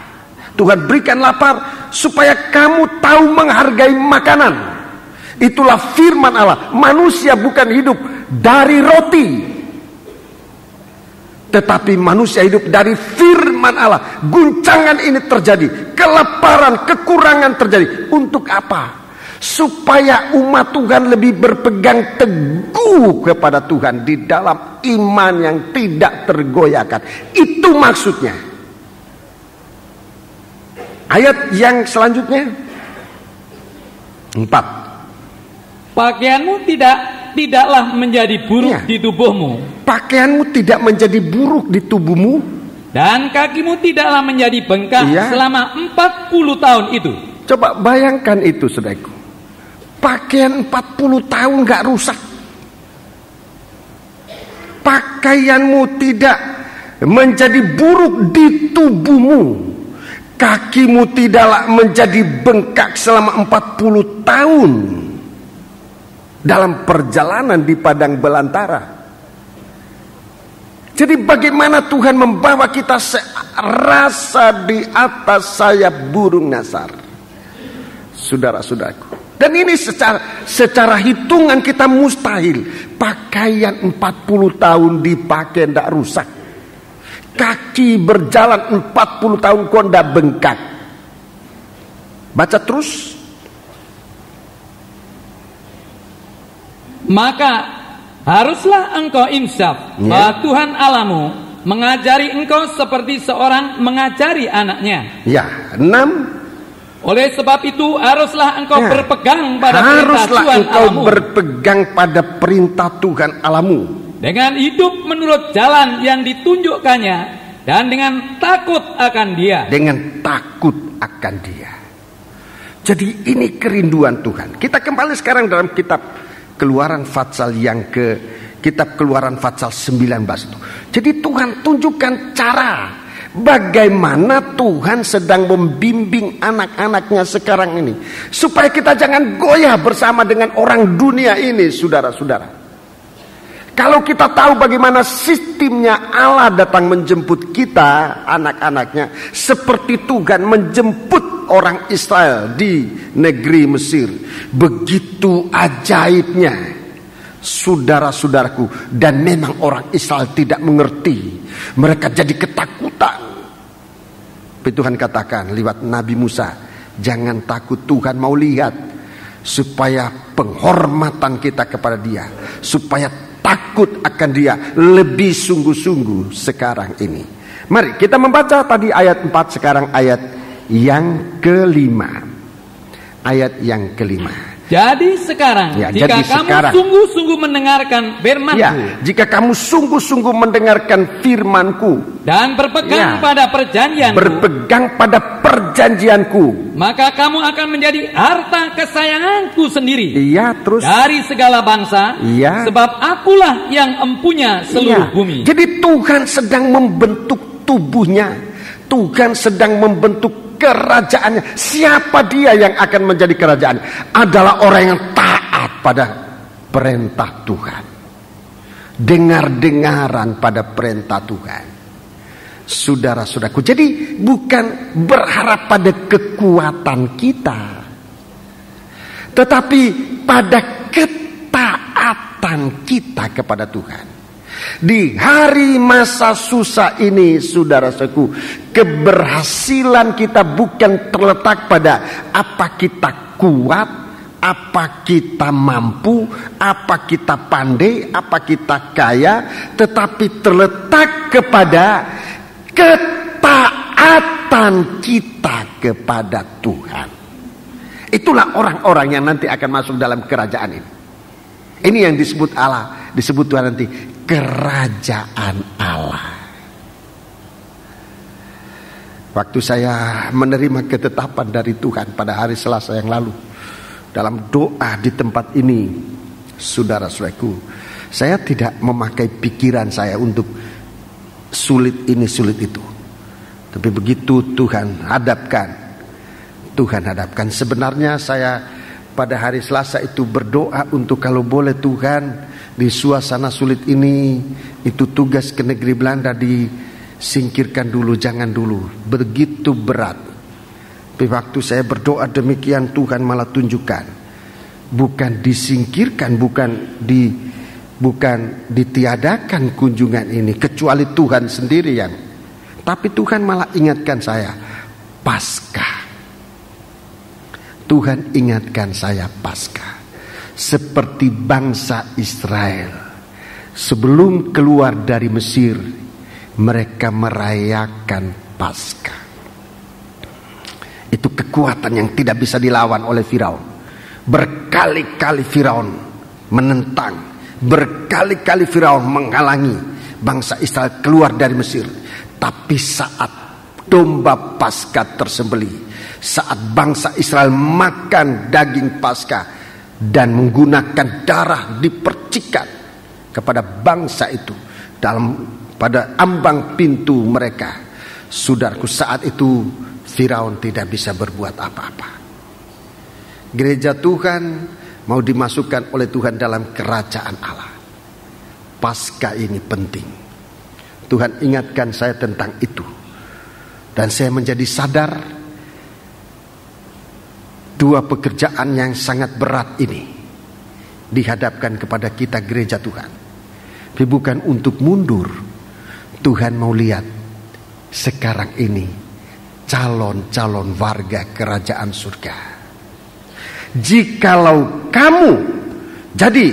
Tuhan berikan lapar supaya kamu tahu menghargai makanan. Itulah firman Allah. Manusia bukan hidup dari roti, tetapi manusia hidup dari firman Allah. Guncangan ini terjadi, kelaparan, kekurangan terjadi. Untuk apa? Supaya umat Tuhan lebih berpegang teguh kepada Tuhan di dalam iman yang tidak tergoyahkan. Itu maksudnya. Ayat yang selanjutnya 4. Pakaianmu tidaklah menjadi buruk di tubuhmu. Pakaianmu tidak menjadi buruk di tubuhmu, dan kakimu tidaklah menjadi bengkak selama 40 tahun itu. Coba bayangkan itu, saudaraku. Pakaian 40 tahun gak rusak. Pakaianmu tidak menjadi buruk di tubuhmu. Kakimu tidaklah menjadi bengkak selama 40 tahun dalam perjalanan di padang belantara. Jadi bagaimana Tuhan membawa kita serasa di atas sayap burung nasar, saudara-saudaraku. Dan ini secara hitungan kita mustahil. Pakaian 40 tahun dipakai tidak rusak. Kaki berjalan 40 tahun kok tidak bengkak. Baca terus. Maka haruslah engkau insaf bahwa Tuhan Allahmu mengajari engkau seperti seorang mengajari anaknya. Ya, 6. Oleh sebab itu haruslah engkau berpegang pada perintah Tuhan Allahmu. Engkau berpegang pada perintah Tuhan Allahmu. Dengan hidup menurut jalan yang ditunjukkannya, dan dengan takut akan Dia. Dengan takut akan Dia. Jadi ini kerinduan Tuhan. Kita kembali sekarang dalam kitab Keluaran pasal yang Kitab Keluaran pasal 19 itu. Jadi Tuhan tunjukkan cara bagaimana Tuhan sedang membimbing anak-anaknya sekarang ini, supaya kita jangan goyah bersama dengan orang dunia ini, saudara-saudara. Kalau kita tahu bagaimana sistemnya Allah datang menjemput kita, anak-anaknya, seperti Tuhan menjemput orang Israel di negeri Mesir. Begitu ajaibnya, saudara-saudaraku. Dan memang orang Israel tidak mengerti. Mereka jadi ketakutan. Tapi Tuhan katakan lewat Nabi Musa, jangan takut, Tuhan mau lihat. Supaya penghormatan kita kepada dia, supaya takut akan dia lebih sungguh-sungguh sekarang ini. Mari kita membaca tadi ayat 4, sekarang ayat yang kelima. Ayat yang kelima. Jadi sekarang, jika kamu sungguh-sungguh mendengarkan firman-Ku, jika kamu sungguh-sungguh mendengarkan firman-Ku dan berpegang pada perjanjian-Ku, maka kamu akan menjadi harta kesayangan-Ku sendiri. Terus dari segala bangsa, sebab Akulah yang empunya seluruh bumi. Jadi Tuhan sedang membentuk tubuhnya, Tuhan sedang membentuk kerajaannya. Siapa dia yang akan menjadi kerajaan? Adalah orang yang taat pada perintah Tuhan, dengar-dengaran pada perintah Tuhan. Saudara-saudaraku, jadi bukan berharap pada kekuatan kita, tetapi pada ketaatan kita kepada Tuhan. Di hari masa susah ini, saudara-saudaraku, keberhasilan kita bukan terletak pada apa kita kuat, apa kita mampu, apa kita pandai, apa kita kaya, tetapi terletak kepada ketaatan kita kepada Tuhan. Itulah orang-orang yang nanti akan masuk dalam kerajaan ini. Ini yang disebut Allah, disebut Tuhan nanti kerajaan Allah. Waktu saya menerima ketetapan dari Tuhan pada hari Selasa yang lalu, dalam doa di tempat ini, saudara-saudaraku, saya tidak memakai pikiran saya untuk sulit ini sulit itu. Tapi begitu Tuhan hadapkan, sebenarnya saya pada hari Selasa itu berdoa untuk kalau boleh Tuhan, di suasana sulit ini, itu tugas ke negeri Belanda disingkirkan dulu, jangan dulu, begitu berat. Tapi waktu saya berdoa demikian, Tuhan malah tunjukkan, bukan disingkirkan, bukan ditiadakan kunjungan ini, kecuali Tuhan sendiri yang. Tapi Tuhan malah ingatkan saya, Paskah. Tuhan ingatkan saya Paskah. Seperti bangsa Israel sebelum keluar dari Mesir, mereka merayakan Paskah. Itu kekuatan yang tidak bisa dilawan oleh Firaun. Berkali-kali Firaun menentang, berkali-kali Firaun menghalangi bangsa Israel keluar dari Mesir. Tapi saat domba Paskah tersembelih, saat bangsa Israel makan daging Paskah dan menggunakan darah dipercikan kepada bangsa itu pada ambang pintu mereka, saudaraku, saat itu Firaun tidak bisa berbuat apa-apa. Gereja Tuhan mau dimasukkan oleh Tuhan dalam kerajaan Allah. Paskah ini penting. Tuhan ingatkan saya tentang itu, dan saya menjadi sadar dua pekerjaan yang sangat berat ini dihadapkan kepada kita gereja Tuhan. Tapi bukan untuk mundur. Tuhan mau lihat sekarang ini calon-calon warga kerajaan surga. Jikalau kamu, jadi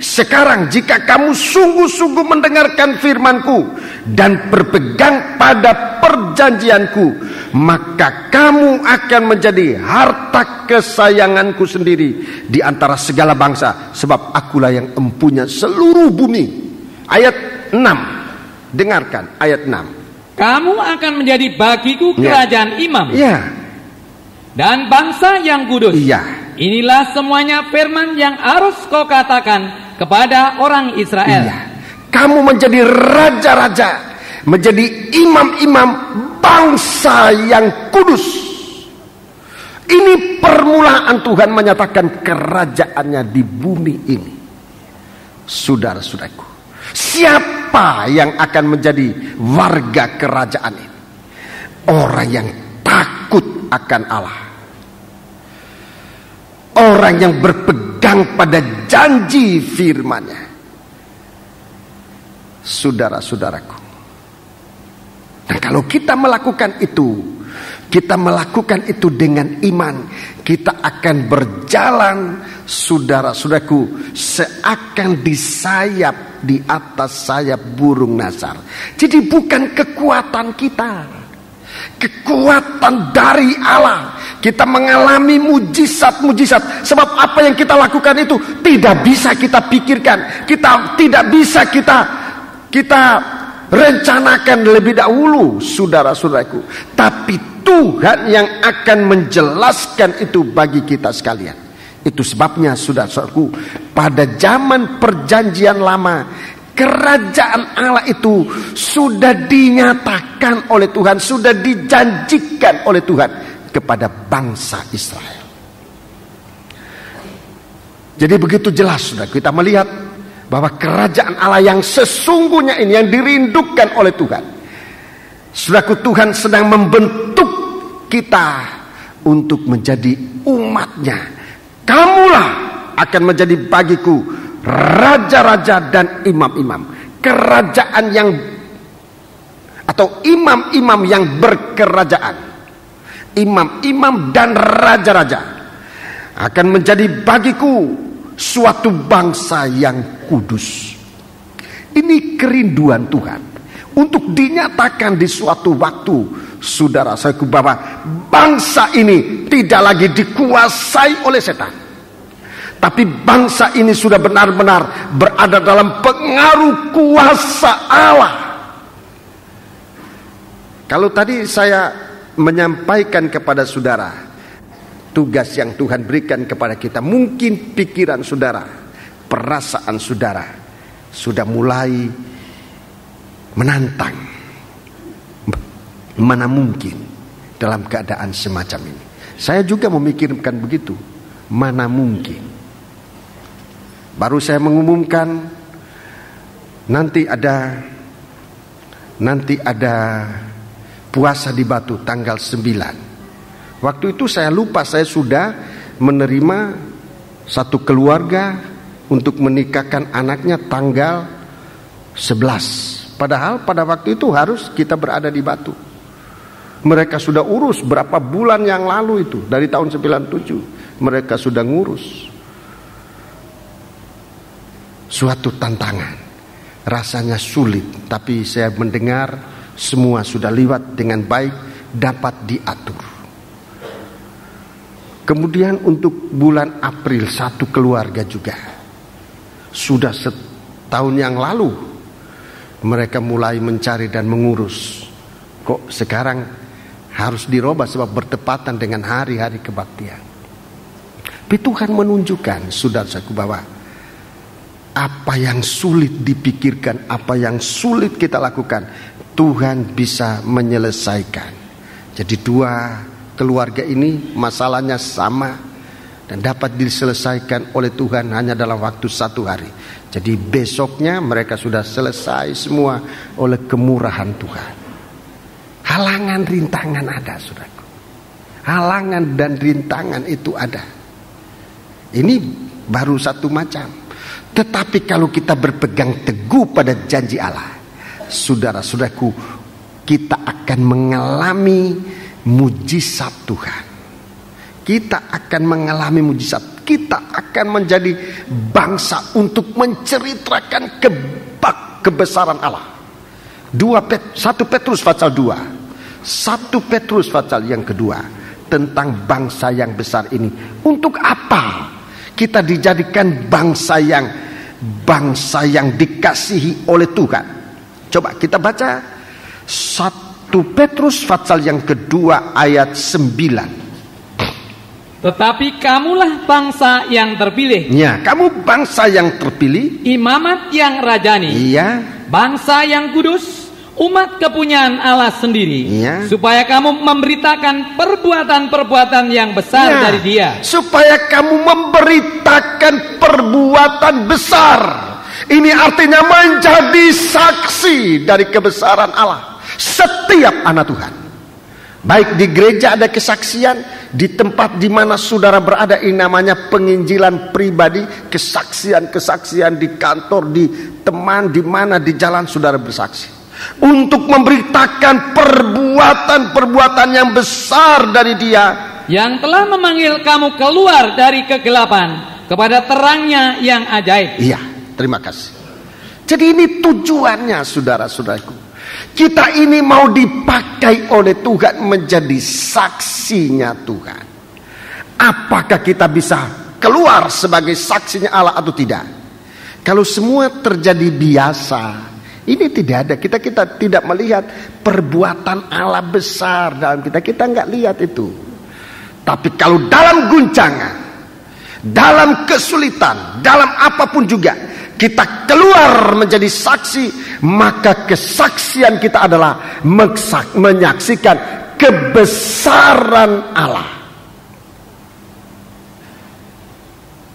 sekarang jika kamu sungguh-sungguh mendengarkan firman-Ku dan berpegang pada perjanjian-Ku, maka kamu akan menjadi harta kesayangan-Ku sendiri di antara segala bangsa, sebab Akulah yang empunya seluruh bumi. Ayat 6, dengarkan ayat 6. Kamu akan menjadi bagiku kerajaan imam dan bangsa yang kudus. Inilah semuanya firman yang harus kau katakan kepada orang Israel. Iya. Kamu menjadi raja-raja, menjadi imam-imam bangsa yang kudus. Ini permulaan Tuhan menyatakan kerajaannya di bumi ini. Saudara-saudaraku, siapa yang akan menjadi warga kerajaan ini? Orang yang takut akan Allah, orang yang berpegang pada janji firman-Nya. Saudara-saudaraku, dan kalau kita melakukan itu dengan iman, kita akan berjalan, saudara-saudaraku, seakan disayap di atas sayap burung nasar. Jadi bukan kekuatan kita, kekuatan dari Allah. Kita mengalami mujizat-mujizat. Sebab apa yang kita lakukan itu tidak bisa kita pikirkan, tidak bisa kita rencanakan lebih dahulu, saudara-saudaraku. Tapi Tuhan yang akan menjelaskan itu bagi kita sekalian. Itu sebabnya, saudara-saudaraku, pada zaman perjanjian lama, kerajaan Allah itu sudah dinyatakan oleh Tuhan, sudah dijanjikan oleh Tuhan kepada bangsa Israel. Jadi begitu jelas, saudara, kita melihat bahwa kerajaan Allah yang sesungguhnya ini, yang dirindukan oleh Tuhan. Saudaraku, Tuhan sedang membentuk kita untuk menjadi umat-Nya. Kamulah akan menjadi bagiku raja-raja dan imam-imam. Kerajaan yang, atau imam-imam yang berkerajaan. Imam-imam dan raja-raja akan menjadi bagiku suatu bangsa yang kudus. Ini kerinduan Tuhan untuk dinyatakan di suatu waktu, saudara-saudaraku, bahwa bangsa ini tidak lagi dikuasai oleh setan, tapi bangsa ini sudah benar-benar berada dalam pengaruh kuasa Allah. Kalau tadi saya menyampaikan kepada saudara tugas yang Tuhan berikan kepada kita, mungkin pikiran saudara, perasaan saudara sudah mulai menantang. Mana mungkin dalam keadaan semacam ini? Saya juga memikirkan begitu. Mana mungkin? Baru saya mengumumkan nanti ada puasa di Batu tanggal 9. Waktu itu saya lupa, saya sudah menerima satu keluarga untuk menikahkan anaknya tanggal 11. Padahal pada waktu itu harus kita berada di Batu. Mereka sudah urus berapa bulan yang lalu itu, dari tahun 97. Mereka sudah ngurus. Suatu tantangan, rasanya sulit, tapi saya mendengar semua sudah lewat dengan baik, dapat diatur. Kemudian untuk bulan April, satu keluarga juga sudah setahun yang lalu mereka mulai mencari dan mengurus. Kok sekarang harus dirubah sebab bertepatan dengan hari-hari kebaktian. Tapi Tuhan menunjukkan, saudara-saudaraku, bahwa apa yang sulit dipikirkan, apa yang sulit kita lakukan, Tuhan bisa menyelesaikan. Jadi dua keluarga ini masalahnya sama dan dapat diselesaikan oleh Tuhan hanya dalam waktu 1 hari. Jadi besoknya mereka sudah selesai semua oleh kemurahan Tuhan. Halangan rintangan ada, saudaraku. Halangan dan rintangan itu ada. Ini baru satu macam. Tetapi kalau kita berpegang teguh pada janji Allah, saudara-saudaraku, kita akan mengalami mujizat Tuhan. Kita akan mengalami mujizat. Kita akan menjadi bangsa untuk menceritakan kebesaran Allah. 1 Petrus pasal 2. 1 Petrus pasal yang kedua, tentang bangsa yang besar ini. Untuk apa kita dijadikan bangsa yang dikasihi oleh Tuhan? Coba kita baca 1 Petrus pasal yang kedua ayat 9. Tetapi kamulah bangsa yang terpilih. Ya, kamu bangsa yang terpilih. Imamat yang rajani. Iya. Bangsa yang kudus, umat kepunyaan Allah sendiri. Iya. Supaya kamu memberitakan perbuatan-perbuatan yang besar Ya, dari Dia. supaya kamu memberitakan perbuatan besar. Ini artinya menjadi saksi dari kebesaran Allah. Setiap anak Tuhan, baik di gereja ada kesaksian, di tempat di mana saudara berada ini namanya penginjilan pribadi, kesaksian-kesaksian di kantor, di teman, di mana di jalan saudara bersaksi. Untuk memberitakan perbuatan-perbuatan yang besar dari Dia Yang telah memanggil kamu keluar dari kegelapan kepada terangnya yang ajaib. Iya, terima kasih. Jadi ini tujuannya saudara-saudaraku. Kita ini mau dipakai oleh Tuhan menjadi saksinya Tuhan. Apakah kita bisa keluar sebagai saksinya Allah atau tidak? Kalau semua terjadi biasa, ini tidak ada. Kita tidak melihat perbuatan Allah besar dalam kita. Kita nggak lihat itu. Tapi kalau dalam guncangan, dalam kesulitan, dalam apapun juga, kita keluar menjadi saksi, maka kesaksian kita adalah menyaksikan kebesaran Allah.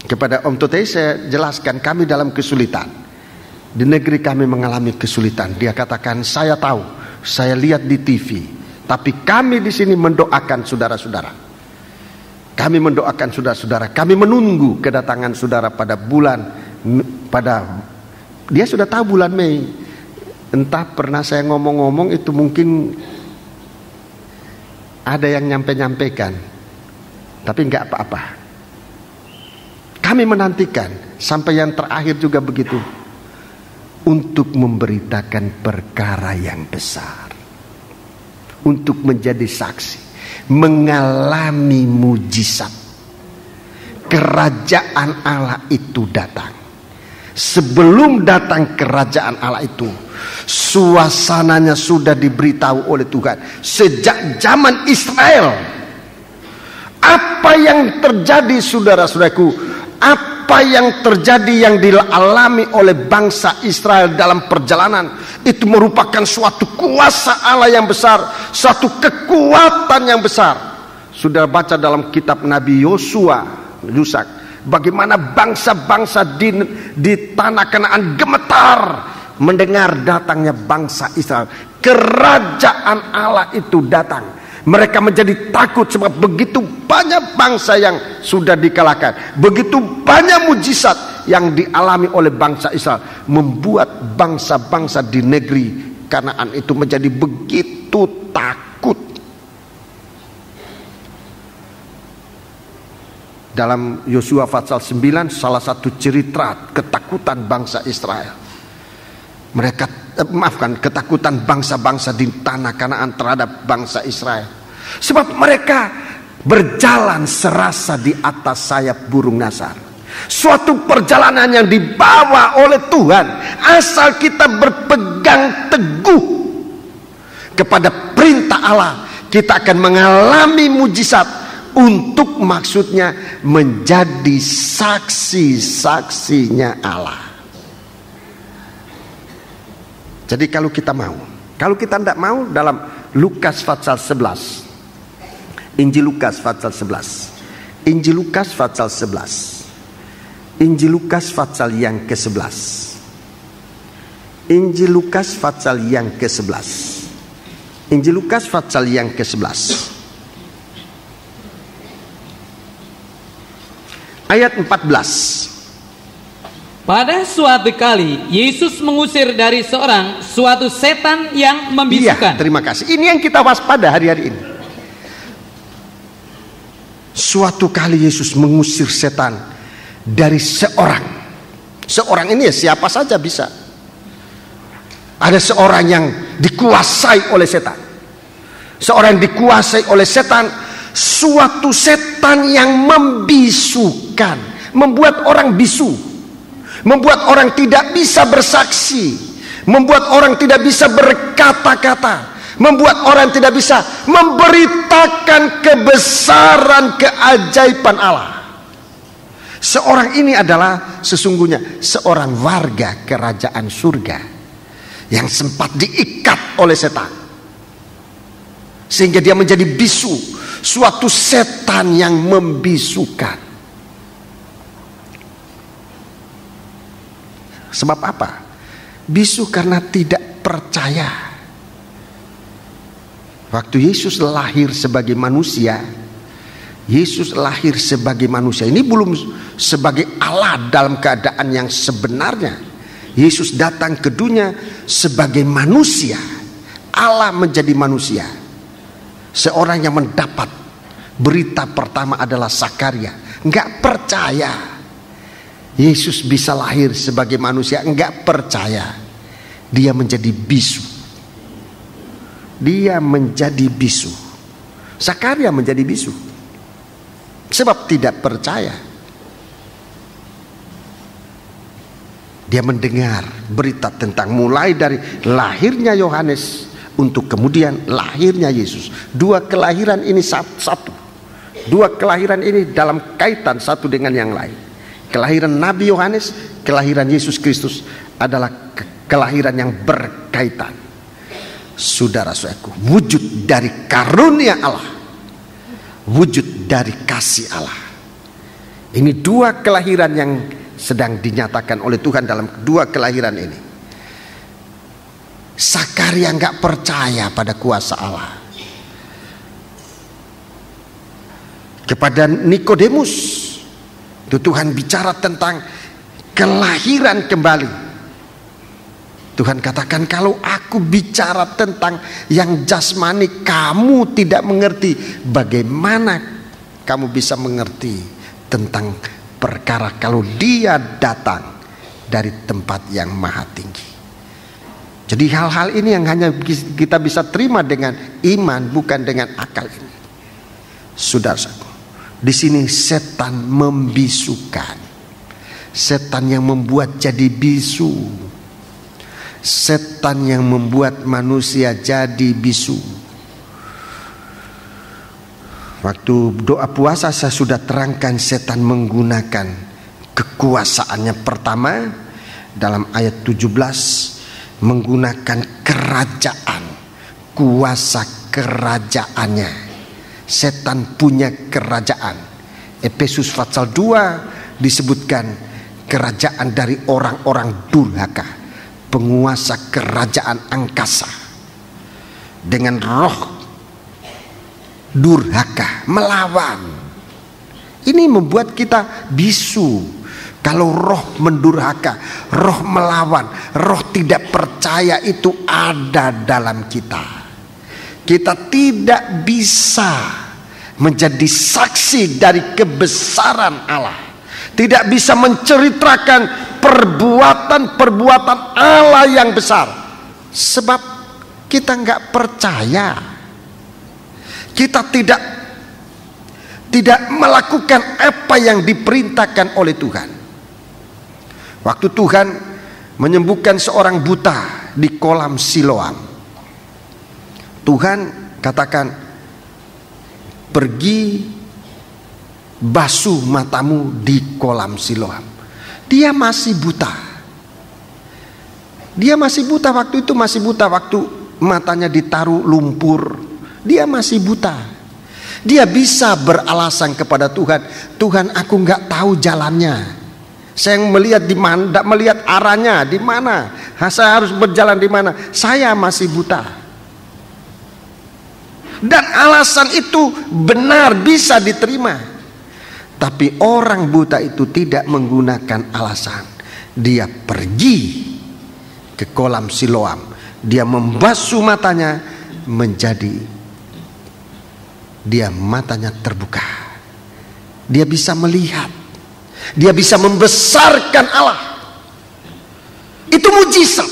Kepada Om Tote saya jelaskan, kami dalam kesulitan. Di negeri kami mengalami kesulitan. Dia katakan, saya tahu, saya lihat di TV, tapi kami di sini mendoakan saudara-saudara. Kami mendoakan saudara-saudara. Kami menunggu kedatangan saudara pada dia sudah tahu bulan Mei. Entah pernah saya ngomong-ngomong itu mungkin ada yang nyampe-nyampekan, tapi nggak apa-apa. Kami menantikan sampai yang terakhir juga begitu, untuk memberitakan perkara yang besar, untuk menjadi saksi, mengalami mujizat. Kerajaan Allah itu datang. Sebelum datang kerajaan Allah itu, suasananya sudah diberitahu oleh Tuhan sejak zaman Israel. Apa yang terjadi saudara-saudaraku, apa yang terjadi yang dialami oleh bangsa Israel dalam perjalanan, itu merupakan suatu kuasa Allah yang besar, suatu kekuatan yang besar. Sudah baca dalam kitab Nabi Yosua, bagaimana bangsa-bangsa di tanah Kanaan gemetar mendengar datangnya bangsa Israel. Kerajaan Allah itu datang. Mereka menjadi takut sebab begitu banyak bangsa yang sudah dikalahkan. Begitu banyak mujizat yang dialami oleh bangsa Israel, membuat bangsa-bangsa di negeri Kanaan itu menjadi begitu takut. Dalam Yosua pasal 9, salah satu cerita ketakutan bangsa Israel. Ketakutan bangsa-bangsa di tanah Kanaan terhadap bangsa Israel. Sebab mereka berjalan serasa di atas sayap burung nasar. Suatu perjalanan yang dibawa oleh Tuhan, asal kita berpegang teguh kepada perintah Allah, kita akan mengalami mujizat. Untuk maksudnya menjadi saksi-saksinya Allah. Jadi kalau kita mau, kalau kita tidak mau, dalam Lukas pasal 11, Injil Lukas pasal 11, Injil Lukas pasal 11, Injil Lukas pasal yang ke-11, Injil Lukas pasal yang ke-11, Injil Lukas pasal yang ke-11. Ayat 14. Pada suatu kali Yesus mengusir dari suatu setan yang membisukan. Iya, terima kasih. Ini yang kita waspada hari-hari ini. Suatu kali Yesus mengusir setan dari seorang. Seorang ini ya siapa saja bisa. Ada seorang yang dikuasai oleh setan. Seorang yang dikuasai oleh setan. Suatu setan yang membisukan, membuat orang bisu, membuat orang tidak bisa bersaksi, membuat orang tidak bisa berkata-kata, membuat orang tidak bisa memberitakan kebesaran keajaiban Allah. Seorang ini adalah sesungguhnya seorang warga kerajaan surga yang sempat diikat oleh setan, sehingga dia menjadi bisu, suatu setan yang membisukan. Sebab apa? Bisu karena tidak percaya. Waktu Yesus lahir sebagai manusia, Yesus lahir sebagai manusia. Ini belum sebagai Allah dalam keadaan yang sebenarnya. Yesus datang ke dunia sebagai manusia. Allah menjadi manusia. Seorang yang mendapat berita pertama adalah Zakaria. Enggak percaya Yesus bisa lahir sebagai manusia. Enggak percaya. Dia menjadi bisu. Dia menjadi bisu. Zakaria menjadi bisu. Sebab tidak percaya. Dia mendengar berita tentang mulai dari lahirnya Yohanes untuk kemudian lahirnya Yesus. Dua kelahiran ini satu. Dua kelahiran ini dalam kaitan satu dengan yang lain. Kelahiran Nabi Yohanes, kelahiran Yesus Kristus adalah kelahiran yang berkaitan. Saudara-saudaraku, wujud dari karunia Allah, wujud dari kasih Allah. Ini dua kelahiran yang sedang dinyatakan oleh Tuhan dalam dua kelahiran ini. Zakaria nggak percaya pada kuasa Allah. Kepada Nikodemus itu Tuhan bicara tentang kelahiran kembali. Tuhan katakan, kalau aku bicara tentang yang jasmani kamu tidak mengerti, bagaimana kamu bisa mengerti tentang perkara kalau dia datang dari tempat yang maha tinggi. Jadi hal-hal ini yang hanya kita bisa terima dengan iman, bukan dengan akal ini. Saudara-saudara, di sini setan membisukan. Setan yang membuat jadi bisu. Setan yang membuat manusia jadi bisu. Waktu doa puasa saya sudah terangkan setan menggunakan kekuasaannya. Pertama dalam ayat 17 menggunakan kerajaan, kuasa kerajaannya. Setan punya kerajaan. Efesus pasal 2 disebutkan kerajaan dari orang-orang durhaka, penguasa kerajaan angkasa dengan roh durhaka melawan. Ini membuat kita bisu. Kalau roh mendurhaka, roh melawan, roh tidak percaya itu ada dalam kita. Kita tidak bisa menjadi saksi dari kebesaran Allah. Tidak bisa menceritakan perbuatan-perbuatan Allah yang besar. Sebab kita nggak percaya. Kita tidak melakukan apa yang diperintahkan oleh Tuhan. Waktu Tuhan menyembuhkan seorang buta di kolam Siloam, Tuhan katakan, pergi basuh matamu di kolam Siloam. Dia masih buta. Dia masih buta waktu itu, masih buta waktu matanya ditaruh lumpur. Dia masih buta. Dia bisa beralasan kepada Tuhan, Tuhan aku nggak tahu jalannya. Saya melihat di mana, tidak melihat arahnya di mana. Saya harus berjalan di mana? Saya masih buta. Dan alasan itu benar, bisa diterima. Tapi orang buta itu tidak menggunakan alasan. Dia pergi ke kolam Siloam. Dia membasuh matanya, matanya terbuka. Dia bisa melihat. Dia bisa membesarkan Allah. Itu mujizat.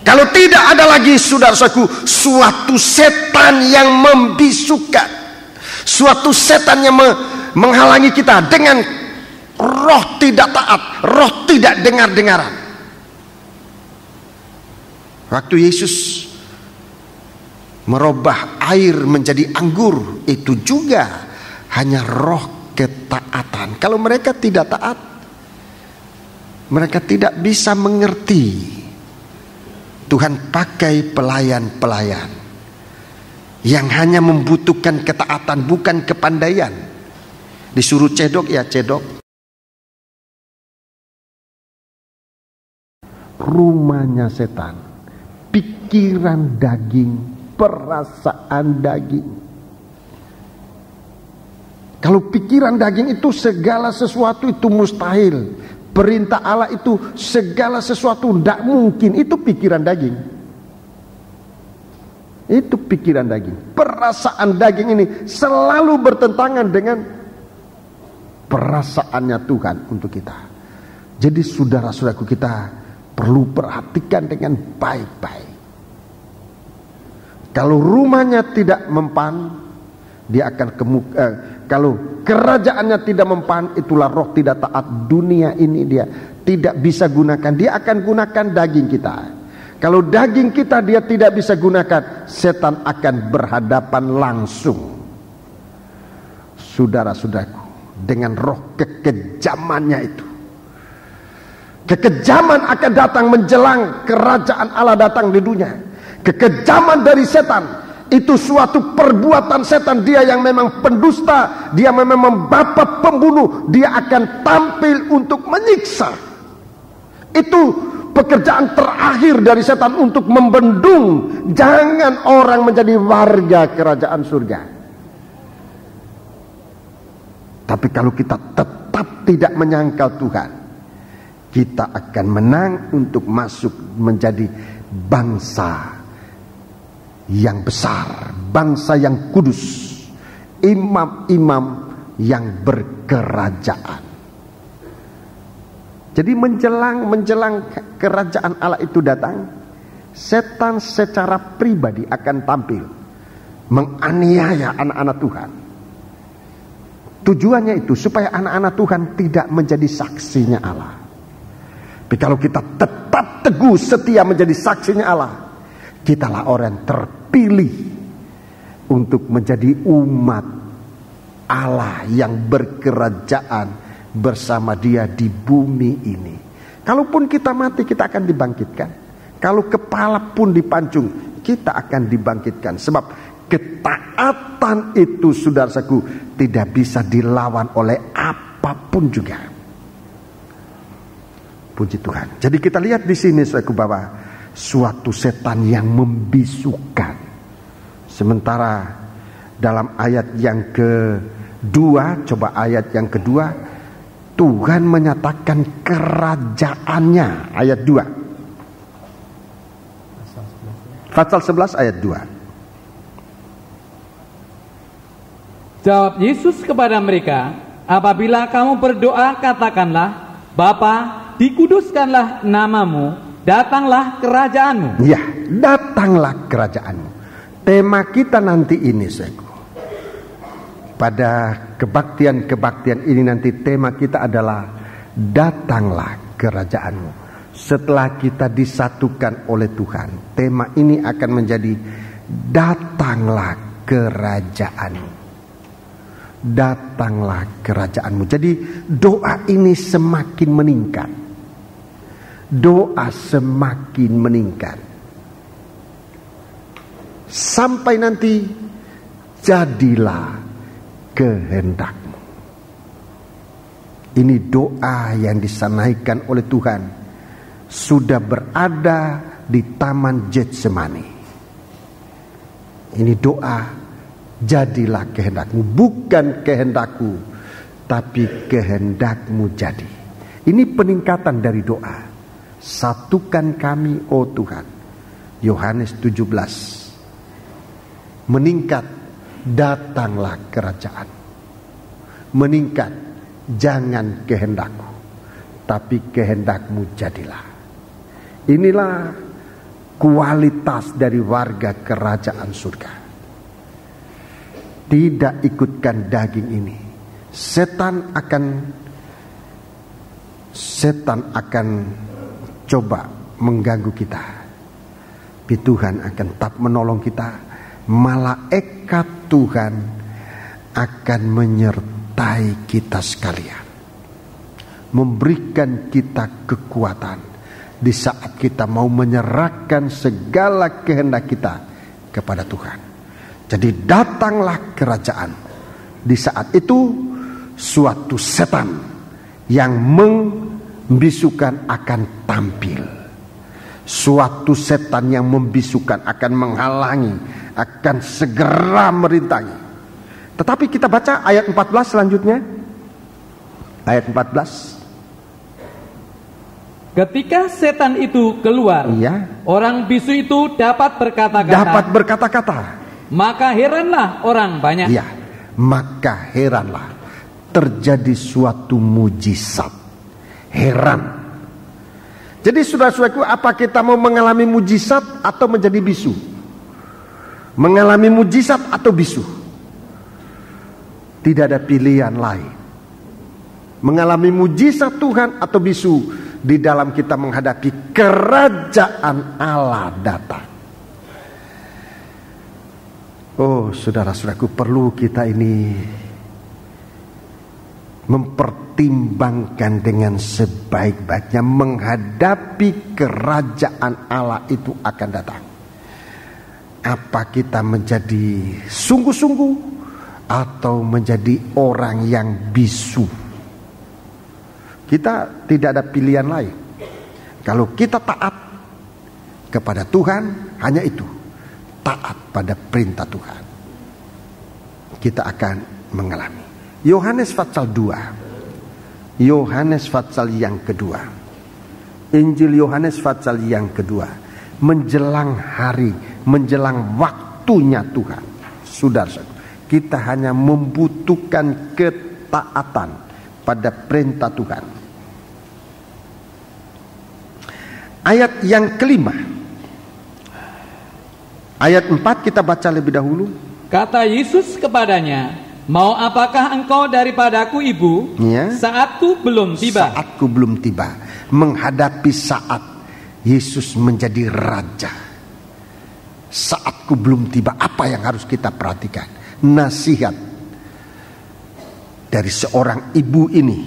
Kalau tidak ada lagi, saudara-saudaraku, suatu setan yang membisukan, suatu setan yang menghalangi kita dengan roh tidak taat, roh tidak dengar-dengaran. Waktu Yesus merubah air menjadi anggur, itu juga hanya roh ketaatan. Kalau mereka tidak taat, mereka tidak bisa mengerti. Tuhan pakai pelayan-pelayan yang hanya membutuhkan ketaatan, bukan kepandaian. Disuruh cedok, ya cedok. Rumahnya setan, pikiran daging, perasaan daging. Kalau pikiran daging itu segala sesuatu itu mustahil. Perintah Allah itu segala sesuatu tidak mungkin. Itu pikiran daging. Itu pikiran daging. Perasaan daging ini selalu bertentangan dengan perasaannya Tuhan untuk kita. Jadi saudara-saudaraku, kita perlu perhatikan dengan baik-baik. Kalau rumahnya tidak mempan, dia akan kalau kerajaannya tidak mempan, itulah roh tidak taat. Dunia ini dia tidak bisa gunakan. Dia akan gunakan daging kita. Kalau daging kita dia tidak bisa gunakan, setan akan berhadapan langsung. Saudara-saudaraku, dengan roh kekejamannya itu. Kekejaman akan datang menjelang kerajaan Allah datang di dunia. Kekejaman dari setan itu suatu perbuatan setan. Dia yang memang pendusta, dia memang membapa pembunuh, dia akan tampil untuk menyiksa. Itu pekerjaan terakhir dari setan, untuk membendung jangan orang menjadi warga kerajaan surga. Tapi kalau kita tetap tidak menyangkal Tuhan, kita akan menang untuk masuk menjadi bangsa yang besar, bangsa yang kudus, imam-imam yang berkerajaan. Jadi menjelang kerajaan Allah itu datang, setan secara pribadi akan tampil menganiaya anak-anak Tuhan. Tujuannya itu supaya anak-anak Tuhan tidak menjadi saksinya Allah. Tapi kalau kita tetap teguh setia menjadi saksinya Allah, kitalah orang terpilih untuk menjadi umat Allah yang berkerajaan bersama Dia di bumi ini. Kalaupun kita mati, kita akan dibangkitkan. Kalau kepala pun dipancung, kita akan dibangkitkan. Sebab ketaatan itu, saudaraku, tidak bisa dilawan oleh apapun juga. Puji Tuhan. Jadi kita lihat di sini, saudaraku, bahwa suatu setan yang membisukan. Sementara dalam ayat yang kedua, coba ayat yang kedua, Tuhan menyatakan kerajaannya. Ayat 2. Pasal 11 ayat 2. Jawab Yesus kepada mereka, apabila kamu berdoa, katakanlah, Bapa, dikuduskanlah namamu, datanglah kerajaanmu. Ya, datanglah kerajaanmu. Tema kita nanti ini, saudaraku. Pada kebaktian-kebaktian ini nanti tema kita adalah datanglah kerajaanmu. Setelah kita disatukan oleh Tuhan, tema ini akan menjadi datanglah kerajaanmu. Datanglah kerajaanmu. Jadi doa ini semakin meningkat. Doa semakin meningkat sampai nanti jadilah kehendakmu. Ini doa yang disanaikan oleh Tuhan, sudah berada di Taman Getsemani. Ini doa, jadilah kehendakmu, bukan kehendakku, tapi kehendakmu jadi. Ini peningkatan dari doa. Satukan kami, oh Tuhan. Yohanes 17. Meningkat, datanglah kerajaan. Meningkat, jangan kehendakku, tapi kehendakmu jadilah. Inilah kualitas dari warga kerajaan surga. Tidak ikutkan daging ini. Setan akan coba mengganggu kita, tapi Tuhan akan tetap menolong kita malaikat Tuhan akan menyertai kita sekalian, memberikan kita kekuatan di saat kita mau menyerahkan segala kehendak kita kepada Tuhan. Jadi datanglah kerajaan. Di saat itu suatu setan yang membisukan akan tampil. Suatu setan yang membisukan akan menghalangi, akan segera merintangi. Tetapi kita baca ayat 14 selanjutnya. Ayat 14. Ketika setan itu keluar, orang bisu itu dapat berkata-kata. Maka heranlah orang banyak. Iya, maka heranlah. Terjadi suatu mujizat. Heran. Jadi saudara-saudaraku, apa kita mau mengalami mujizat atau menjadi bisu? Mengalami mujizat atau bisu? Tidak ada pilihan lain. Mengalami mujizat Tuhan atau bisu di dalam kita menghadapi kerajaan Allah datang. Oh, saudara-saudaraku, perlu kita ini mempertimbangkan dengan sebaik-baiknya menghadapi kerajaan Allah itu akan datang. Apa kita menjadi sungguh-sungguh atau menjadi orang yang bisu? Kita tidak ada pilihan lain. Kalau kita taat kepada Tuhan, hanya itu, taat pada perintah Tuhan, kita akan mengalami. Yohanes pasal 2. Yohanes pasal yang kedua. Injil Yohanes pasal yang kedua. Menjelang hari, menjelang waktunya Tuhan. Saudara, kita hanya membutuhkan ketaatan pada perintah Tuhan. Ayat yang kelima. Ayat 4 kita baca lebih dahulu. Kata Yesus kepadanya, mau apakah engkau daripadaku, Ibu? Saatku belum tiba. Saatku belum tiba. Menghadapi saat Yesus menjadi raja. Saatku belum tiba. Apa yang harus kita perhatikan? Nasihat dari seorang ibu ini.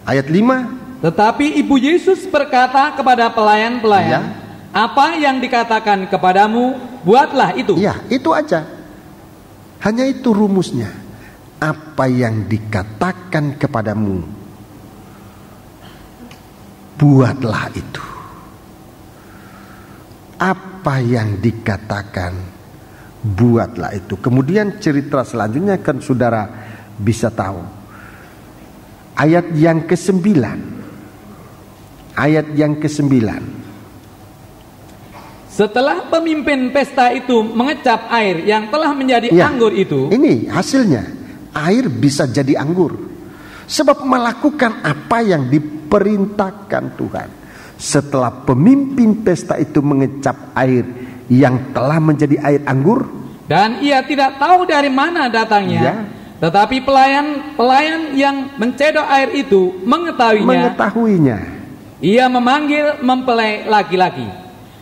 Ayat 5. Tetapi Ibu Yesus berkata kepada pelayan-pelayan, apa yang dikatakan kepadamu, buatlah itu. Ya, itu aja. Hanya itu rumusnya. Apa yang dikatakan kepadamu, buatlah itu. Apa yang dikatakan, buatlah itu. Kemudian cerita selanjutnya kan saudara bisa tahu. Ayat yang ke-9. Ayat yang ke-9. Setelah pemimpin pesta itu mengecap air yang telah menjadi anggur itu. Ini hasilnya. Air bisa jadi anggur. Sebab melakukan apa yang diperintahkan Tuhan. Setelah pemimpin pesta itu mengecap air yang telah menjadi air anggur. Dan ia tidak tahu dari mana datangnya. Tetapi pelayan yang mencedok air itu mengetahuinya. Ia memanggil mempelai laki-laki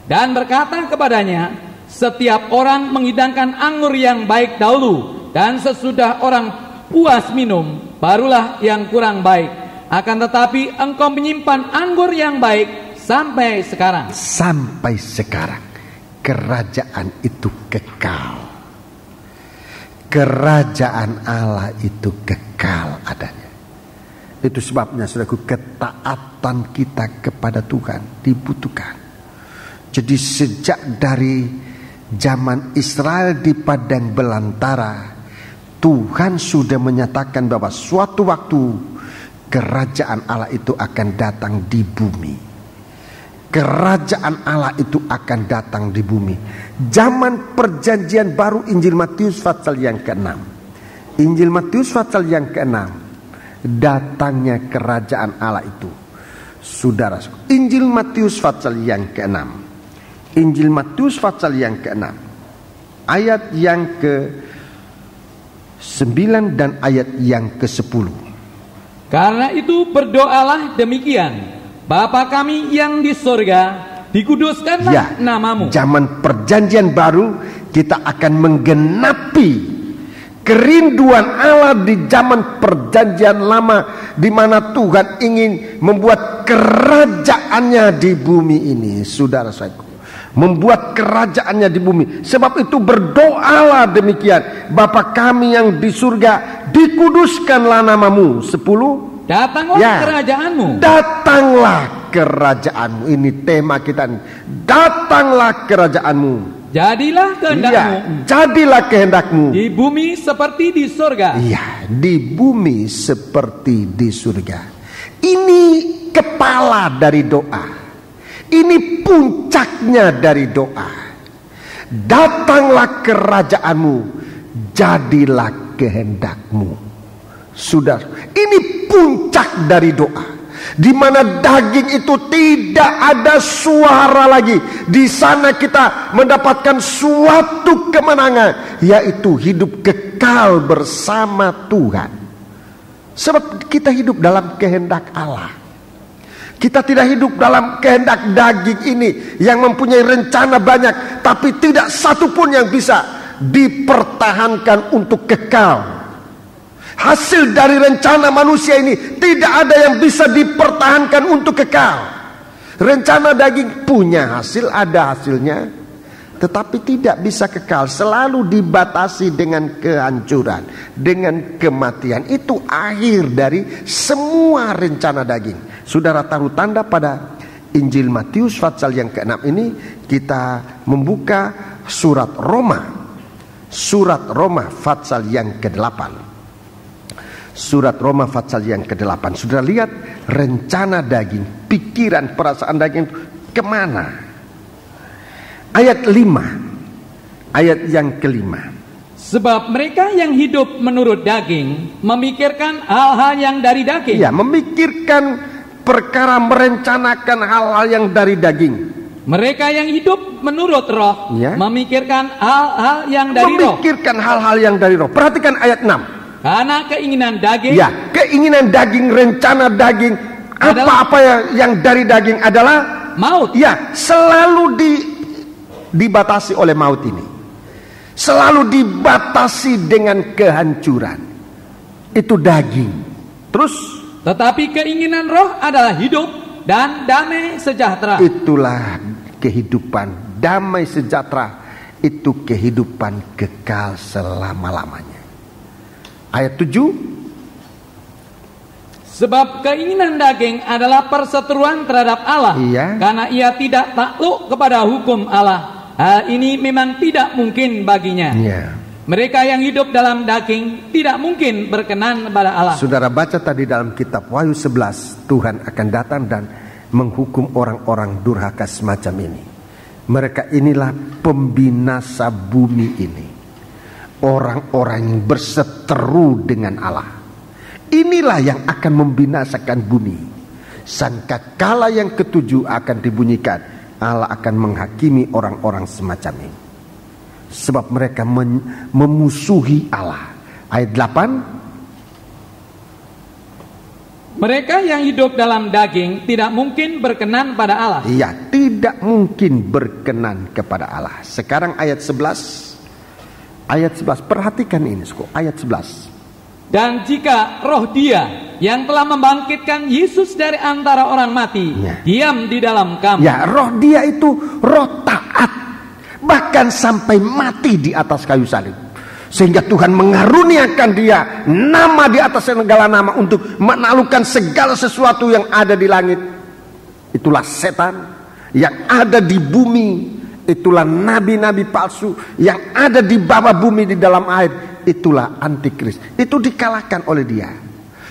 dan berkata kepadanya, setiap orang menghidangkan anggur yang baik dahulu, dan sesudah orang puas minum, barulah yang kurang baik. Akan tetapi engkau menyimpan anggur yang baik sampai sekarang. Sampai sekarang. Kerajaan itu kekal. Kerajaan Allah itu kekal adanya. Itu sebabnya saudaraku, ketaatan kita kepada Tuhan dibutuhkan. Jadi sejak dari zaman Israel di padang belantara, Tuhan sudah menyatakan bahwa suatu waktu kerajaan Allah itu akan datang di bumi. Kerajaan Allah itu akan datang di bumi. Zaman perjanjian baru, Injil Matius pasal yang ke-6. Injil Matius pasal yang ke-6. Datangnya kerajaan Allah itu. Saudara, Injil Matius pasal yang ke-6. Injil Matius pasal yang ke-6. Ayat yang ke-9 dan ayat yang ke-10. Karena itu berdoalah demikian. Bapa kami yang di sorga, dikuduskanlah namamu. Zaman perjanjian baru, kita akan menggenapi kerinduan Allah di zaman perjanjian lama, di mana Tuhan ingin membuat kerajaannya di bumi ini. Saudara-saudaraku, membuat kerajaannya di bumi. Sebab itu berdoalah demikian: Bapa kami yang di surga, dikuduskanlah namamu. 10. Datanglah kerajaanmu. Datanglah kerajaanmu. Ini tema kita nih. Datanglah kerajaanmu. Jadilah kehendakmu. Ya, jadilah kehendakmu. Di bumi seperti di surga. Iya, di bumi seperti di surga. Ini kepala dari doa. Ini puncaknya dari doa. Datanglah kerajaanmu, jadilah kehendakmu. Sudah, ini puncak dari doa. Di mana daging itu tidak ada suara lagi. Di sana kita mendapatkan suatu kemenangan, yaitu hidup kekal bersama Tuhan. Sebab kita hidup dalam kehendak Allah. Kita tidak hidup dalam kehendak daging ini yang mempunyai rencana banyak, tapi tidak satu pun yang bisa dipertahankan untuk kekal. Hasil dari rencana manusia ini tidak ada yang bisa dipertahankan untuk kekal. Rencana daging punya hasil, ada hasilnya, tetapi tidak bisa kekal. Selalu dibatasi dengan kehancuran, dengan kematian. Itu akhir dari semua rencana daging. Saudara taruh tanda pada Injil Matius pasal yang ke-6 ini. Kita membuka surat Roma. Surat Roma pasal yang ke-8. Surat Roma pasal yang ke-8. Sudah lihat rencana daging, pikiran, perasaan daging kemana? Ayat 5. Ayat yang ke-5. Sebab mereka yang hidup menurut daging memikirkan hal-hal yang dari daging. Ya, memikirkan perkara, merencanakan hal-hal yang dari daging. Mereka yang hidup menurut roh, ya, memikirkan hal-hal yang dari roh. Memikirkan hal-hal yang dari roh. Perhatikan ayat 6. Karena keinginan daging, ya, keinginan daging, rencana daging, apa-apa yang dari daging adalah maut. Ya, selalu dibatasi oleh maut ini. Selalu dibatasi dengan kehancuran. Itu daging. Terus, tetapi keinginan roh adalah hidup dan damai sejahtera. Itulah kehidupan damai sejahtera. Itu kehidupan kekal selama-lamanya. Ayat 7. Sebab keinginan daging adalah perseteruan terhadap Allah, iya, karena ia tidak takluk kepada hukum Allah. Hal ini memang tidak mungkin baginya. Iya. Mereka yang hidup dalam daging tidak mungkin berkenan kepada Allah. Saudara baca tadi dalam kitab Wahyu 11, Tuhan akan datang dan menghukum orang-orang durhaka semacam ini. Mereka inilah pembinasa bumi ini. Orang-orang yang berseteru dengan Allah. Inilah yang akan membinasakan bumi. Sangkakala yang ke-7 akan dibunyikan. Allah akan menghakimi orang-orang semacam ini. Sebab mereka memusuhi Allah. Ayat 8. Mereka yang hidup dalam daging tidak mungkin berkenan pada Allah. Iya, tidak mungkin berkenan kepada Allah. Sekarang ayat 11. Ayat 11, perhatikan ini, ayat 11. Dan jika roh Dia yang telah membangkitkan Yesus dari antara orang mati, ya, diam di dalam kamu. Ya, roh Dia itu roh taat, bahkan sampai mati di atas kayu salib. Sehingga Tuhan mengaruniakan dia nama di atas segala nama untuk menaklukkan segala sesuatu yang ada di langit. Itulah setan yang ada di bumi. Itulah nabi-nabi palsu yang ada di bawah bumi di dalam air. Itulah antikris. Itu dikalahkan oleh dia,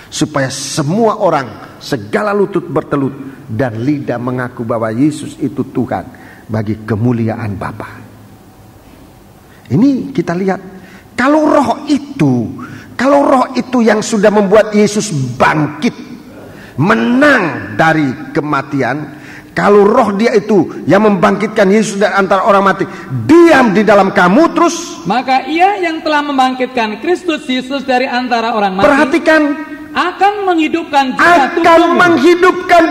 supaya semua orang, segala lutut bertelut dan lidah mengaku bahwa Yesus itu Tuhan, bagi kemuliaan Bapa. Ini kita lihat, kalau roh itu yang sudah membuat Yesus bangkit, menang dari kematian. Kalau roh Dia itu yang membangkitkan Yesus dari antara orang mati diam di dalam kamu, terus maka Ia yang telah membangkitkan Kristus Yesus dari antara orang mati, perhatikan, akan menghidupkan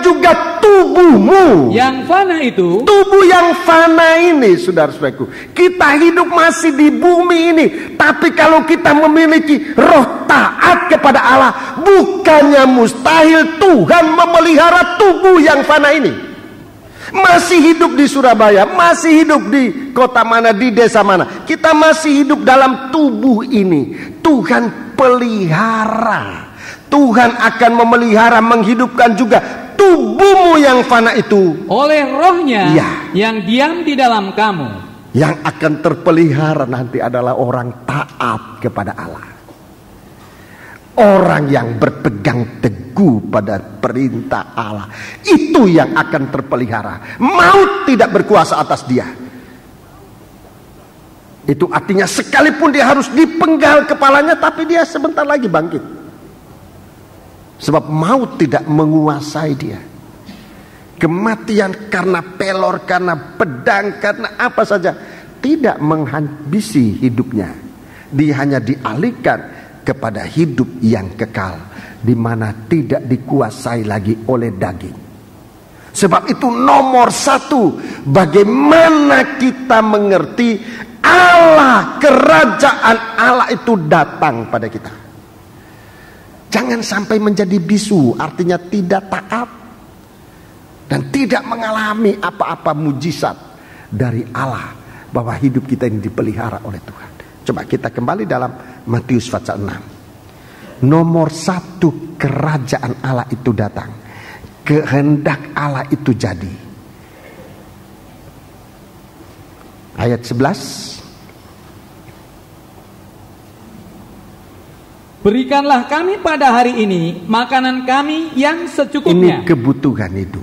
juga tubuhmu yang fana itu, tubuh yang fana ini, saudara-saudaraku, kita hidup masih di bumi ini, tapi kalau kita memiliki roh taat kepada Allah, bukannya mustahil Tuhan memelihara tubuh yang fana ini. Masih hidup di Surabaya, masih hidup di kota mana, di desa mana, kita masih hidup dalam tubuh ini. Tuhan pelihara, Tuhan akan memelihara, menghidupkan juga tubuhmu yang fana itu oleh rohnya ya, yang diam di dalam kamu. Yang akan terpelihara nanti adalah orang taat kepada Allah, orang yang berpegang teguh pada perintah Allah. Itu yang akan terpelihara. Maut tidak berkuasa atas dia. Itu artinya sekalipun dia harus dipenggal kepalanya, tapi dia sebentar lagi bangkit. Sebab maut tidak menguasai dia. Kematian karena pelor, karena pedang, karena apa saja tidak menghabisi hidupnya. Dia hanya dialihkan kepada hidup yang kekal, di mana tidak dikuasai lagi oleh daging. Sebab itu nomor satu, bagaimana kita mengerti Allah, kerajaan Allah itu datang pada kita. Jangan sampai menjadi bisu, artinya tidak taat dan tidak mengalami apa-apa mujizat dari Allah, bahwa hidup kita ini dipelihara oleh Tuhan. Coba kita kembali dalam Matius pasal 6. Nomor satu, kerajaan Allah itu datang, kehendak Allah itu jadi. Ayat 11. Berikanlah kami pada hari ini makanan kami yang secukupnya. Ini kebutuhan hidup.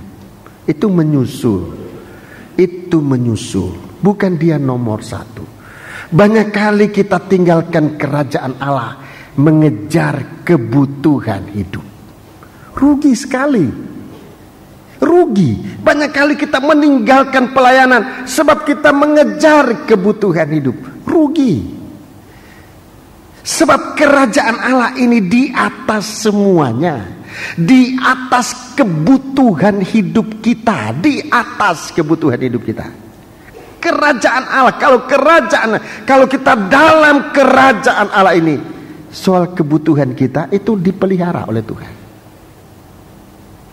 Itu menyusul. Itu menyusul. Bukan dia nomor satu. Banyak kali kita tinggalkan kerajaan Allah, mengejar kebutuhan hidup. Rugi sekali. Rugi. Banyak kali kita meninggalkan pelayanan sebab kita mengejar kebutuhan hidup. Rugi. Sebab kerajaan Allah ini di atas semuanya, di atas kebutuhan hidup kita, di atas kebutuhan hidup kita. Kerajaan Allah, kalau kita dalam kerajaan Allah ini, soal kebutuhan kita itu dipelihara oleh Tuhan.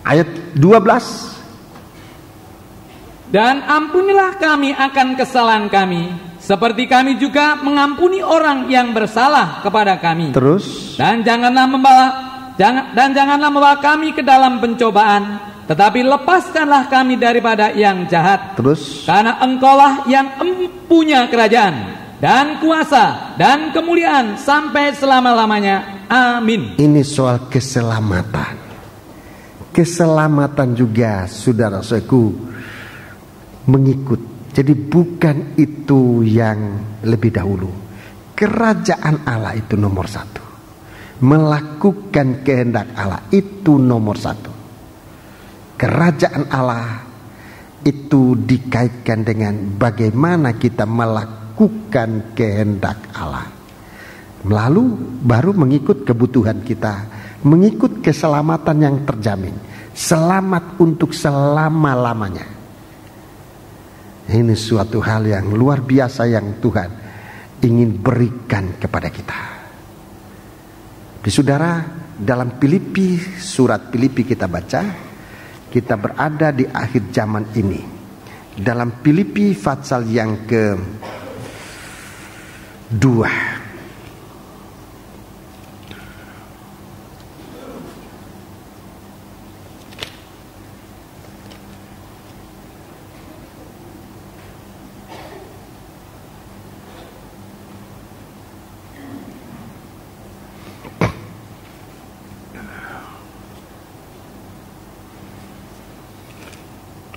Ayat 12. Dan ampunilah kami akan kesalahan kami, seperti kami juga mengampuni orang yang bersalah kepada kami. Terus. Dan janganlah membawa kami ke dalam pencobaan, tetapi lepaskanlah kami daripada yang jahat. Terus. Karena Engkaulah yang punya kerajaan dan kuasa dan kemuliaan sampai selama-lamanya. Amin. Ini soal keselamatan. Keselamatan juga, saudara-saudaraku, mengikut. Jadi bukan itu yang lebih dahulu. Kerajaan Allah itu nomor satu. Melakukan kehendak Allah itu nomor satu. Kerajaan Allah itu dikaitkan dengan bagaimana kita melakukan kehendak Allah. Lalu baru mengikut kebutuhan kita, mengikut keselamatan yang terjamin. Selamat untuk selama-lamanya. Ini suatu hal yang luar biasa yang Tuhan ingin berikan kepada kita. Di saudara, dalam Filipi, surat Filipi kita baca, kita berada di akhir zaman ini. Dalam Filipi pasal yang ke-2.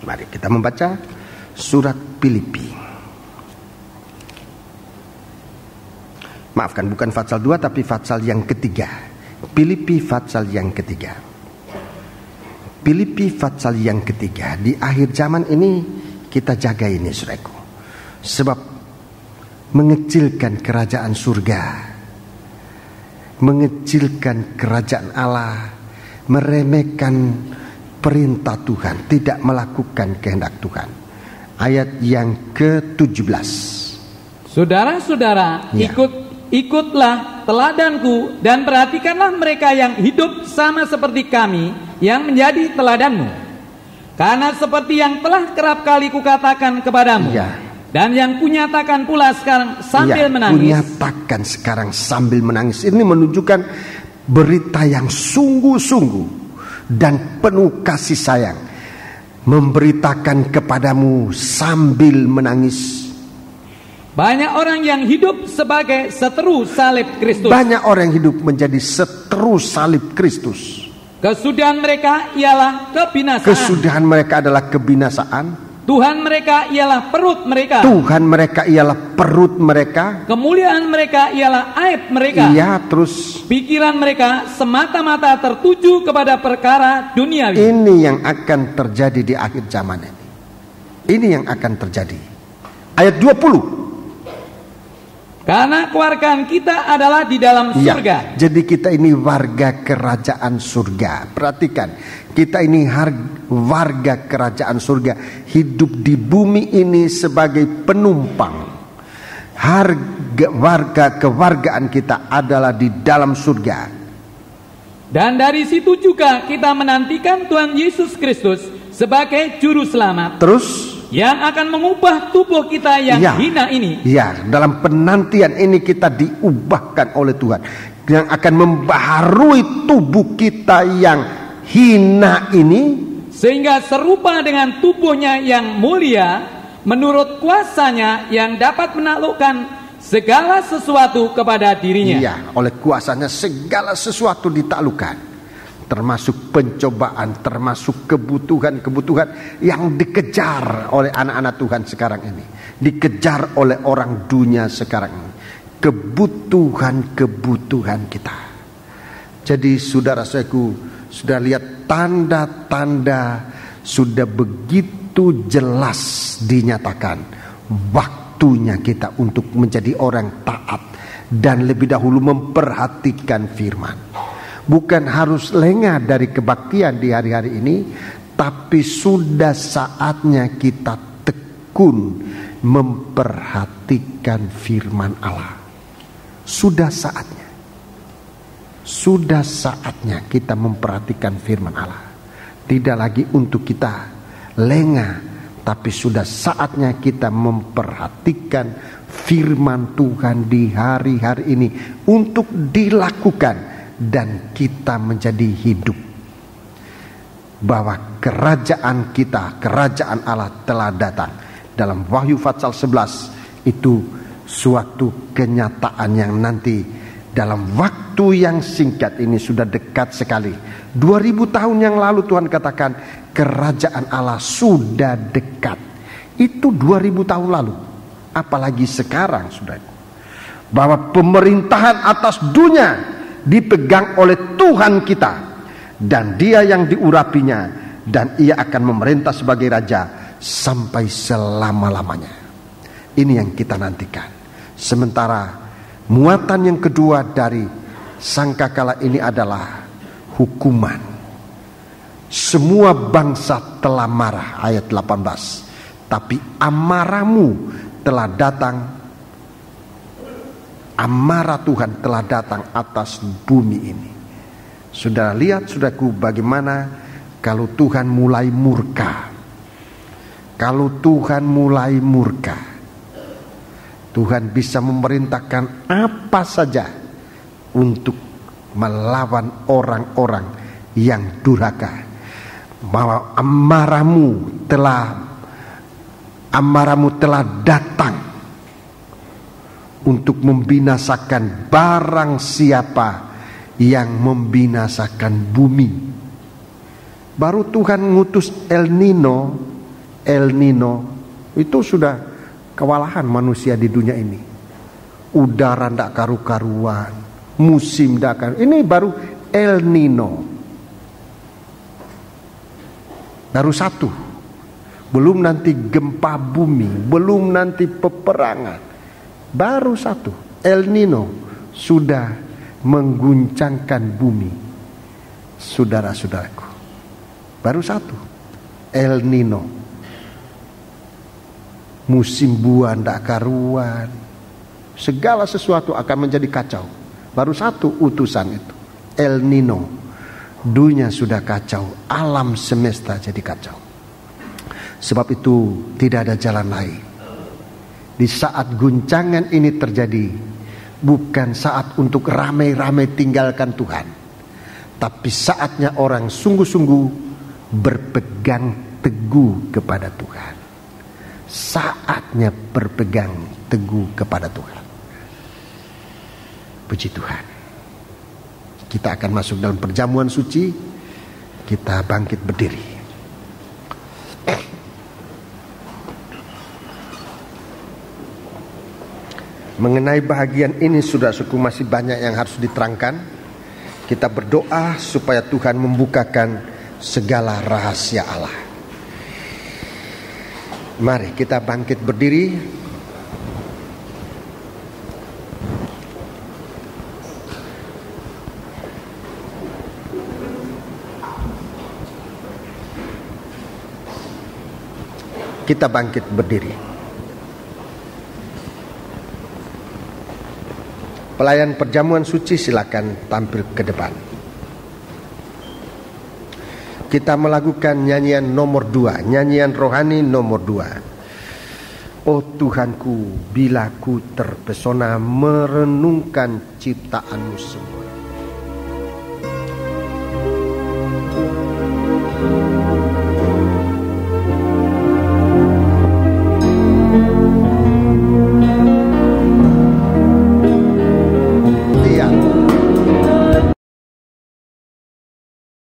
Mari kita membaca surat Filipi. Maafkan, bukan pasal 2 tapi pasal yang ketiga. Filipi pasal yang ketiga. Filipi pasal yang ketiga. Di akhir zaman ini kita jaga ini, saudaraku. Sebab mengecilkan kerajaan surga, mengecilkan kerajaan Allah, meremehkan perintah Tuhan, tidak melakukan kehendak Tuhan. Ayat yang ke-17. Saudara-saudara, Ya. ikutlah teladanku dan perhatikanlah mereka yang hidup sama seperti kami yang menjadi teladanmu. Karena seperti yang telah kerap kali kukatakan kepadamu, Ya. dan yang kunyatakan pula sekarang sambil menangis. Kunyatakan sekarang sambil menangis. Ini menunjukkan berita yang sungguh-sungguh dan penuh kasih sayang. Memberitakan kepadamu sambil menangis. Banyak orang yang hidup sebagai seteru salib Kristus. Banyak orang yang hidup menjadi seteru salib Kristus. Kesudahan mereka ialah kebinasaan. Kesudahan mereka adalah kebinasaan. Tuhan mereka ialah perut mereka. Tuhan mereka ialah perut mereka. Kemuliaan mereka ialah aib mereka. Iya, terus Pikiran mereka semata-mata tertuju kepada perkara duniawi. ini yang akan terjadi di akhir zaman ini. Ini yang akan terjadi. Ayat 20. Karena kewargaan kita adalah di dalam surga. Ya, jadi kita ini warga kerajaan surga. Perhatikan, kita ini warga kerajaan surga. Hidup di bumi ini sebagai penumpang. Warga kewargaan kita adalah di dalam surga. Dan dari situ juga kita menantikan Tuhan Yesus Kristus sebagai juru selamat. Terus yang akan mengubah tubuh kita yang hina ini. Ya, dalam penantian ini kita diubahkan oleh Tuhan, yang akan membaharui tubuh kita yang hina ini, sehingga serupa dengan tubuhnya yang mulia, menurut kuasanya yang dapat menaklukkan segala sesuatu kepada dirinya. Iya, oleh kuasanya segala sesuatu ditaklukkan, termasuk pencobaan, termasuk kebutuhan-kebutuhan yang dikejar oleh anak-anak Tuhan sekarang ini, dikejar oleh orang dunia sekarang ini, kebutuhan-kebutuhan kita. Jadi saudara-saudaraku, sudah lihat tanda-tanda sudah begitu jelas dinyatakan waktunya kita untuk menjadi orang taat dan lebih dahulu memperhatikan firman. Bukan harus lengah dari kebaktian di hari-hari ini, tapi sudah saatnya kita tekun memperhatikan firman Allah. Sudah saatnya. Sudah saatnya kita memperhatikan firman Allah. Tidak lagi untuk kita lengah, tapi sudah saatnya kita memperhatikan firman Tuhan di hari-hari ini untuk dilakukan. Dan kita menjadi hidup, bahwa kerajaan kita, kerajaan Allah telah datang. Dalam Wahyu pasal 11 itu suatu kenyataan yang nanti dalam waktu yang singkat ini sudah dekat sekali. 2000 tahun yang lalu Tuhan katakan kerajaan Allah sudah dekat. Itu 2000 tahun lalu. Apalagi sekarang, saudara, bahwa pemerintahan atas dunia dipegang oleh Tuhan kita, dan Dia yang diurapinya, dan Ia akan memerintah sebagai raja sampai selama-lamanya. Ini yang kita nantikan. Sementara muatan yang kedua dari sangkakala ini adalah hukuman. Semua bangsa telah marah, ayat 18, tapi amarahmu telah datang. Amarah Tuhan telah datang atas bumi ini. Sudah lihat, saudaraku, bagaimana kalau Tuhan mulai murka. Kalau Tuhan mulai murka, Tuhan bisa memerintahkan apa saja untuk melawan orang-orang yang durhaka. Bahwa amarahmu telah datang untuk membinasakan barang siapa yang membinasakan bumi. Baru Tuhan ngutus El Nino itu sudah kewalahan manusia di dunia ini. Udara ndak karu-karuan, musim ndak karu. Ini baru El Nino. Baru satu. Belum nanti gempa bumi, belum nanti peperangan. Baru satu, El Nino sudah mengguncangkan bumi. Saudara-saudaraku, Baru satu, El Nino. Musim buah ndak karuan, segala sesuatu akan menjadi kacau. Baru satu utusan itu, El Nino. Dunia sudah kacau, alam semesta jadi kacau. Sebab itu tidak ada jalan lain. Di saat guncangan ini terjadi, bukan saat untuk ramai-ramai tinggalkan Tuhan, tapi saatnya orang sungguh-sungguh berpegang teguh kepada Tuhan. Saatnya berpegang teguh kepada Tuhan. Puji Tuhan. Kita akan masuk dalam perjamuan suci. Kita bangkit berdiri. Mengenai bahagian ini, saudara-saudaraku, masih banyak yang harus diterangkan. Kita berdoa supaya Tuhan membukakan segala rahasia Allah. Mari kita bangkit berdiri. Kita bangkit berdiri. Pelayan perjamuan suci silakan tampil ke depan. Kita melakukan nyanyian nomor 2, nyanyian rohani nomor 2. Oh Tuhanku, bila ku terpesona merenungkan ciptaanmu semua.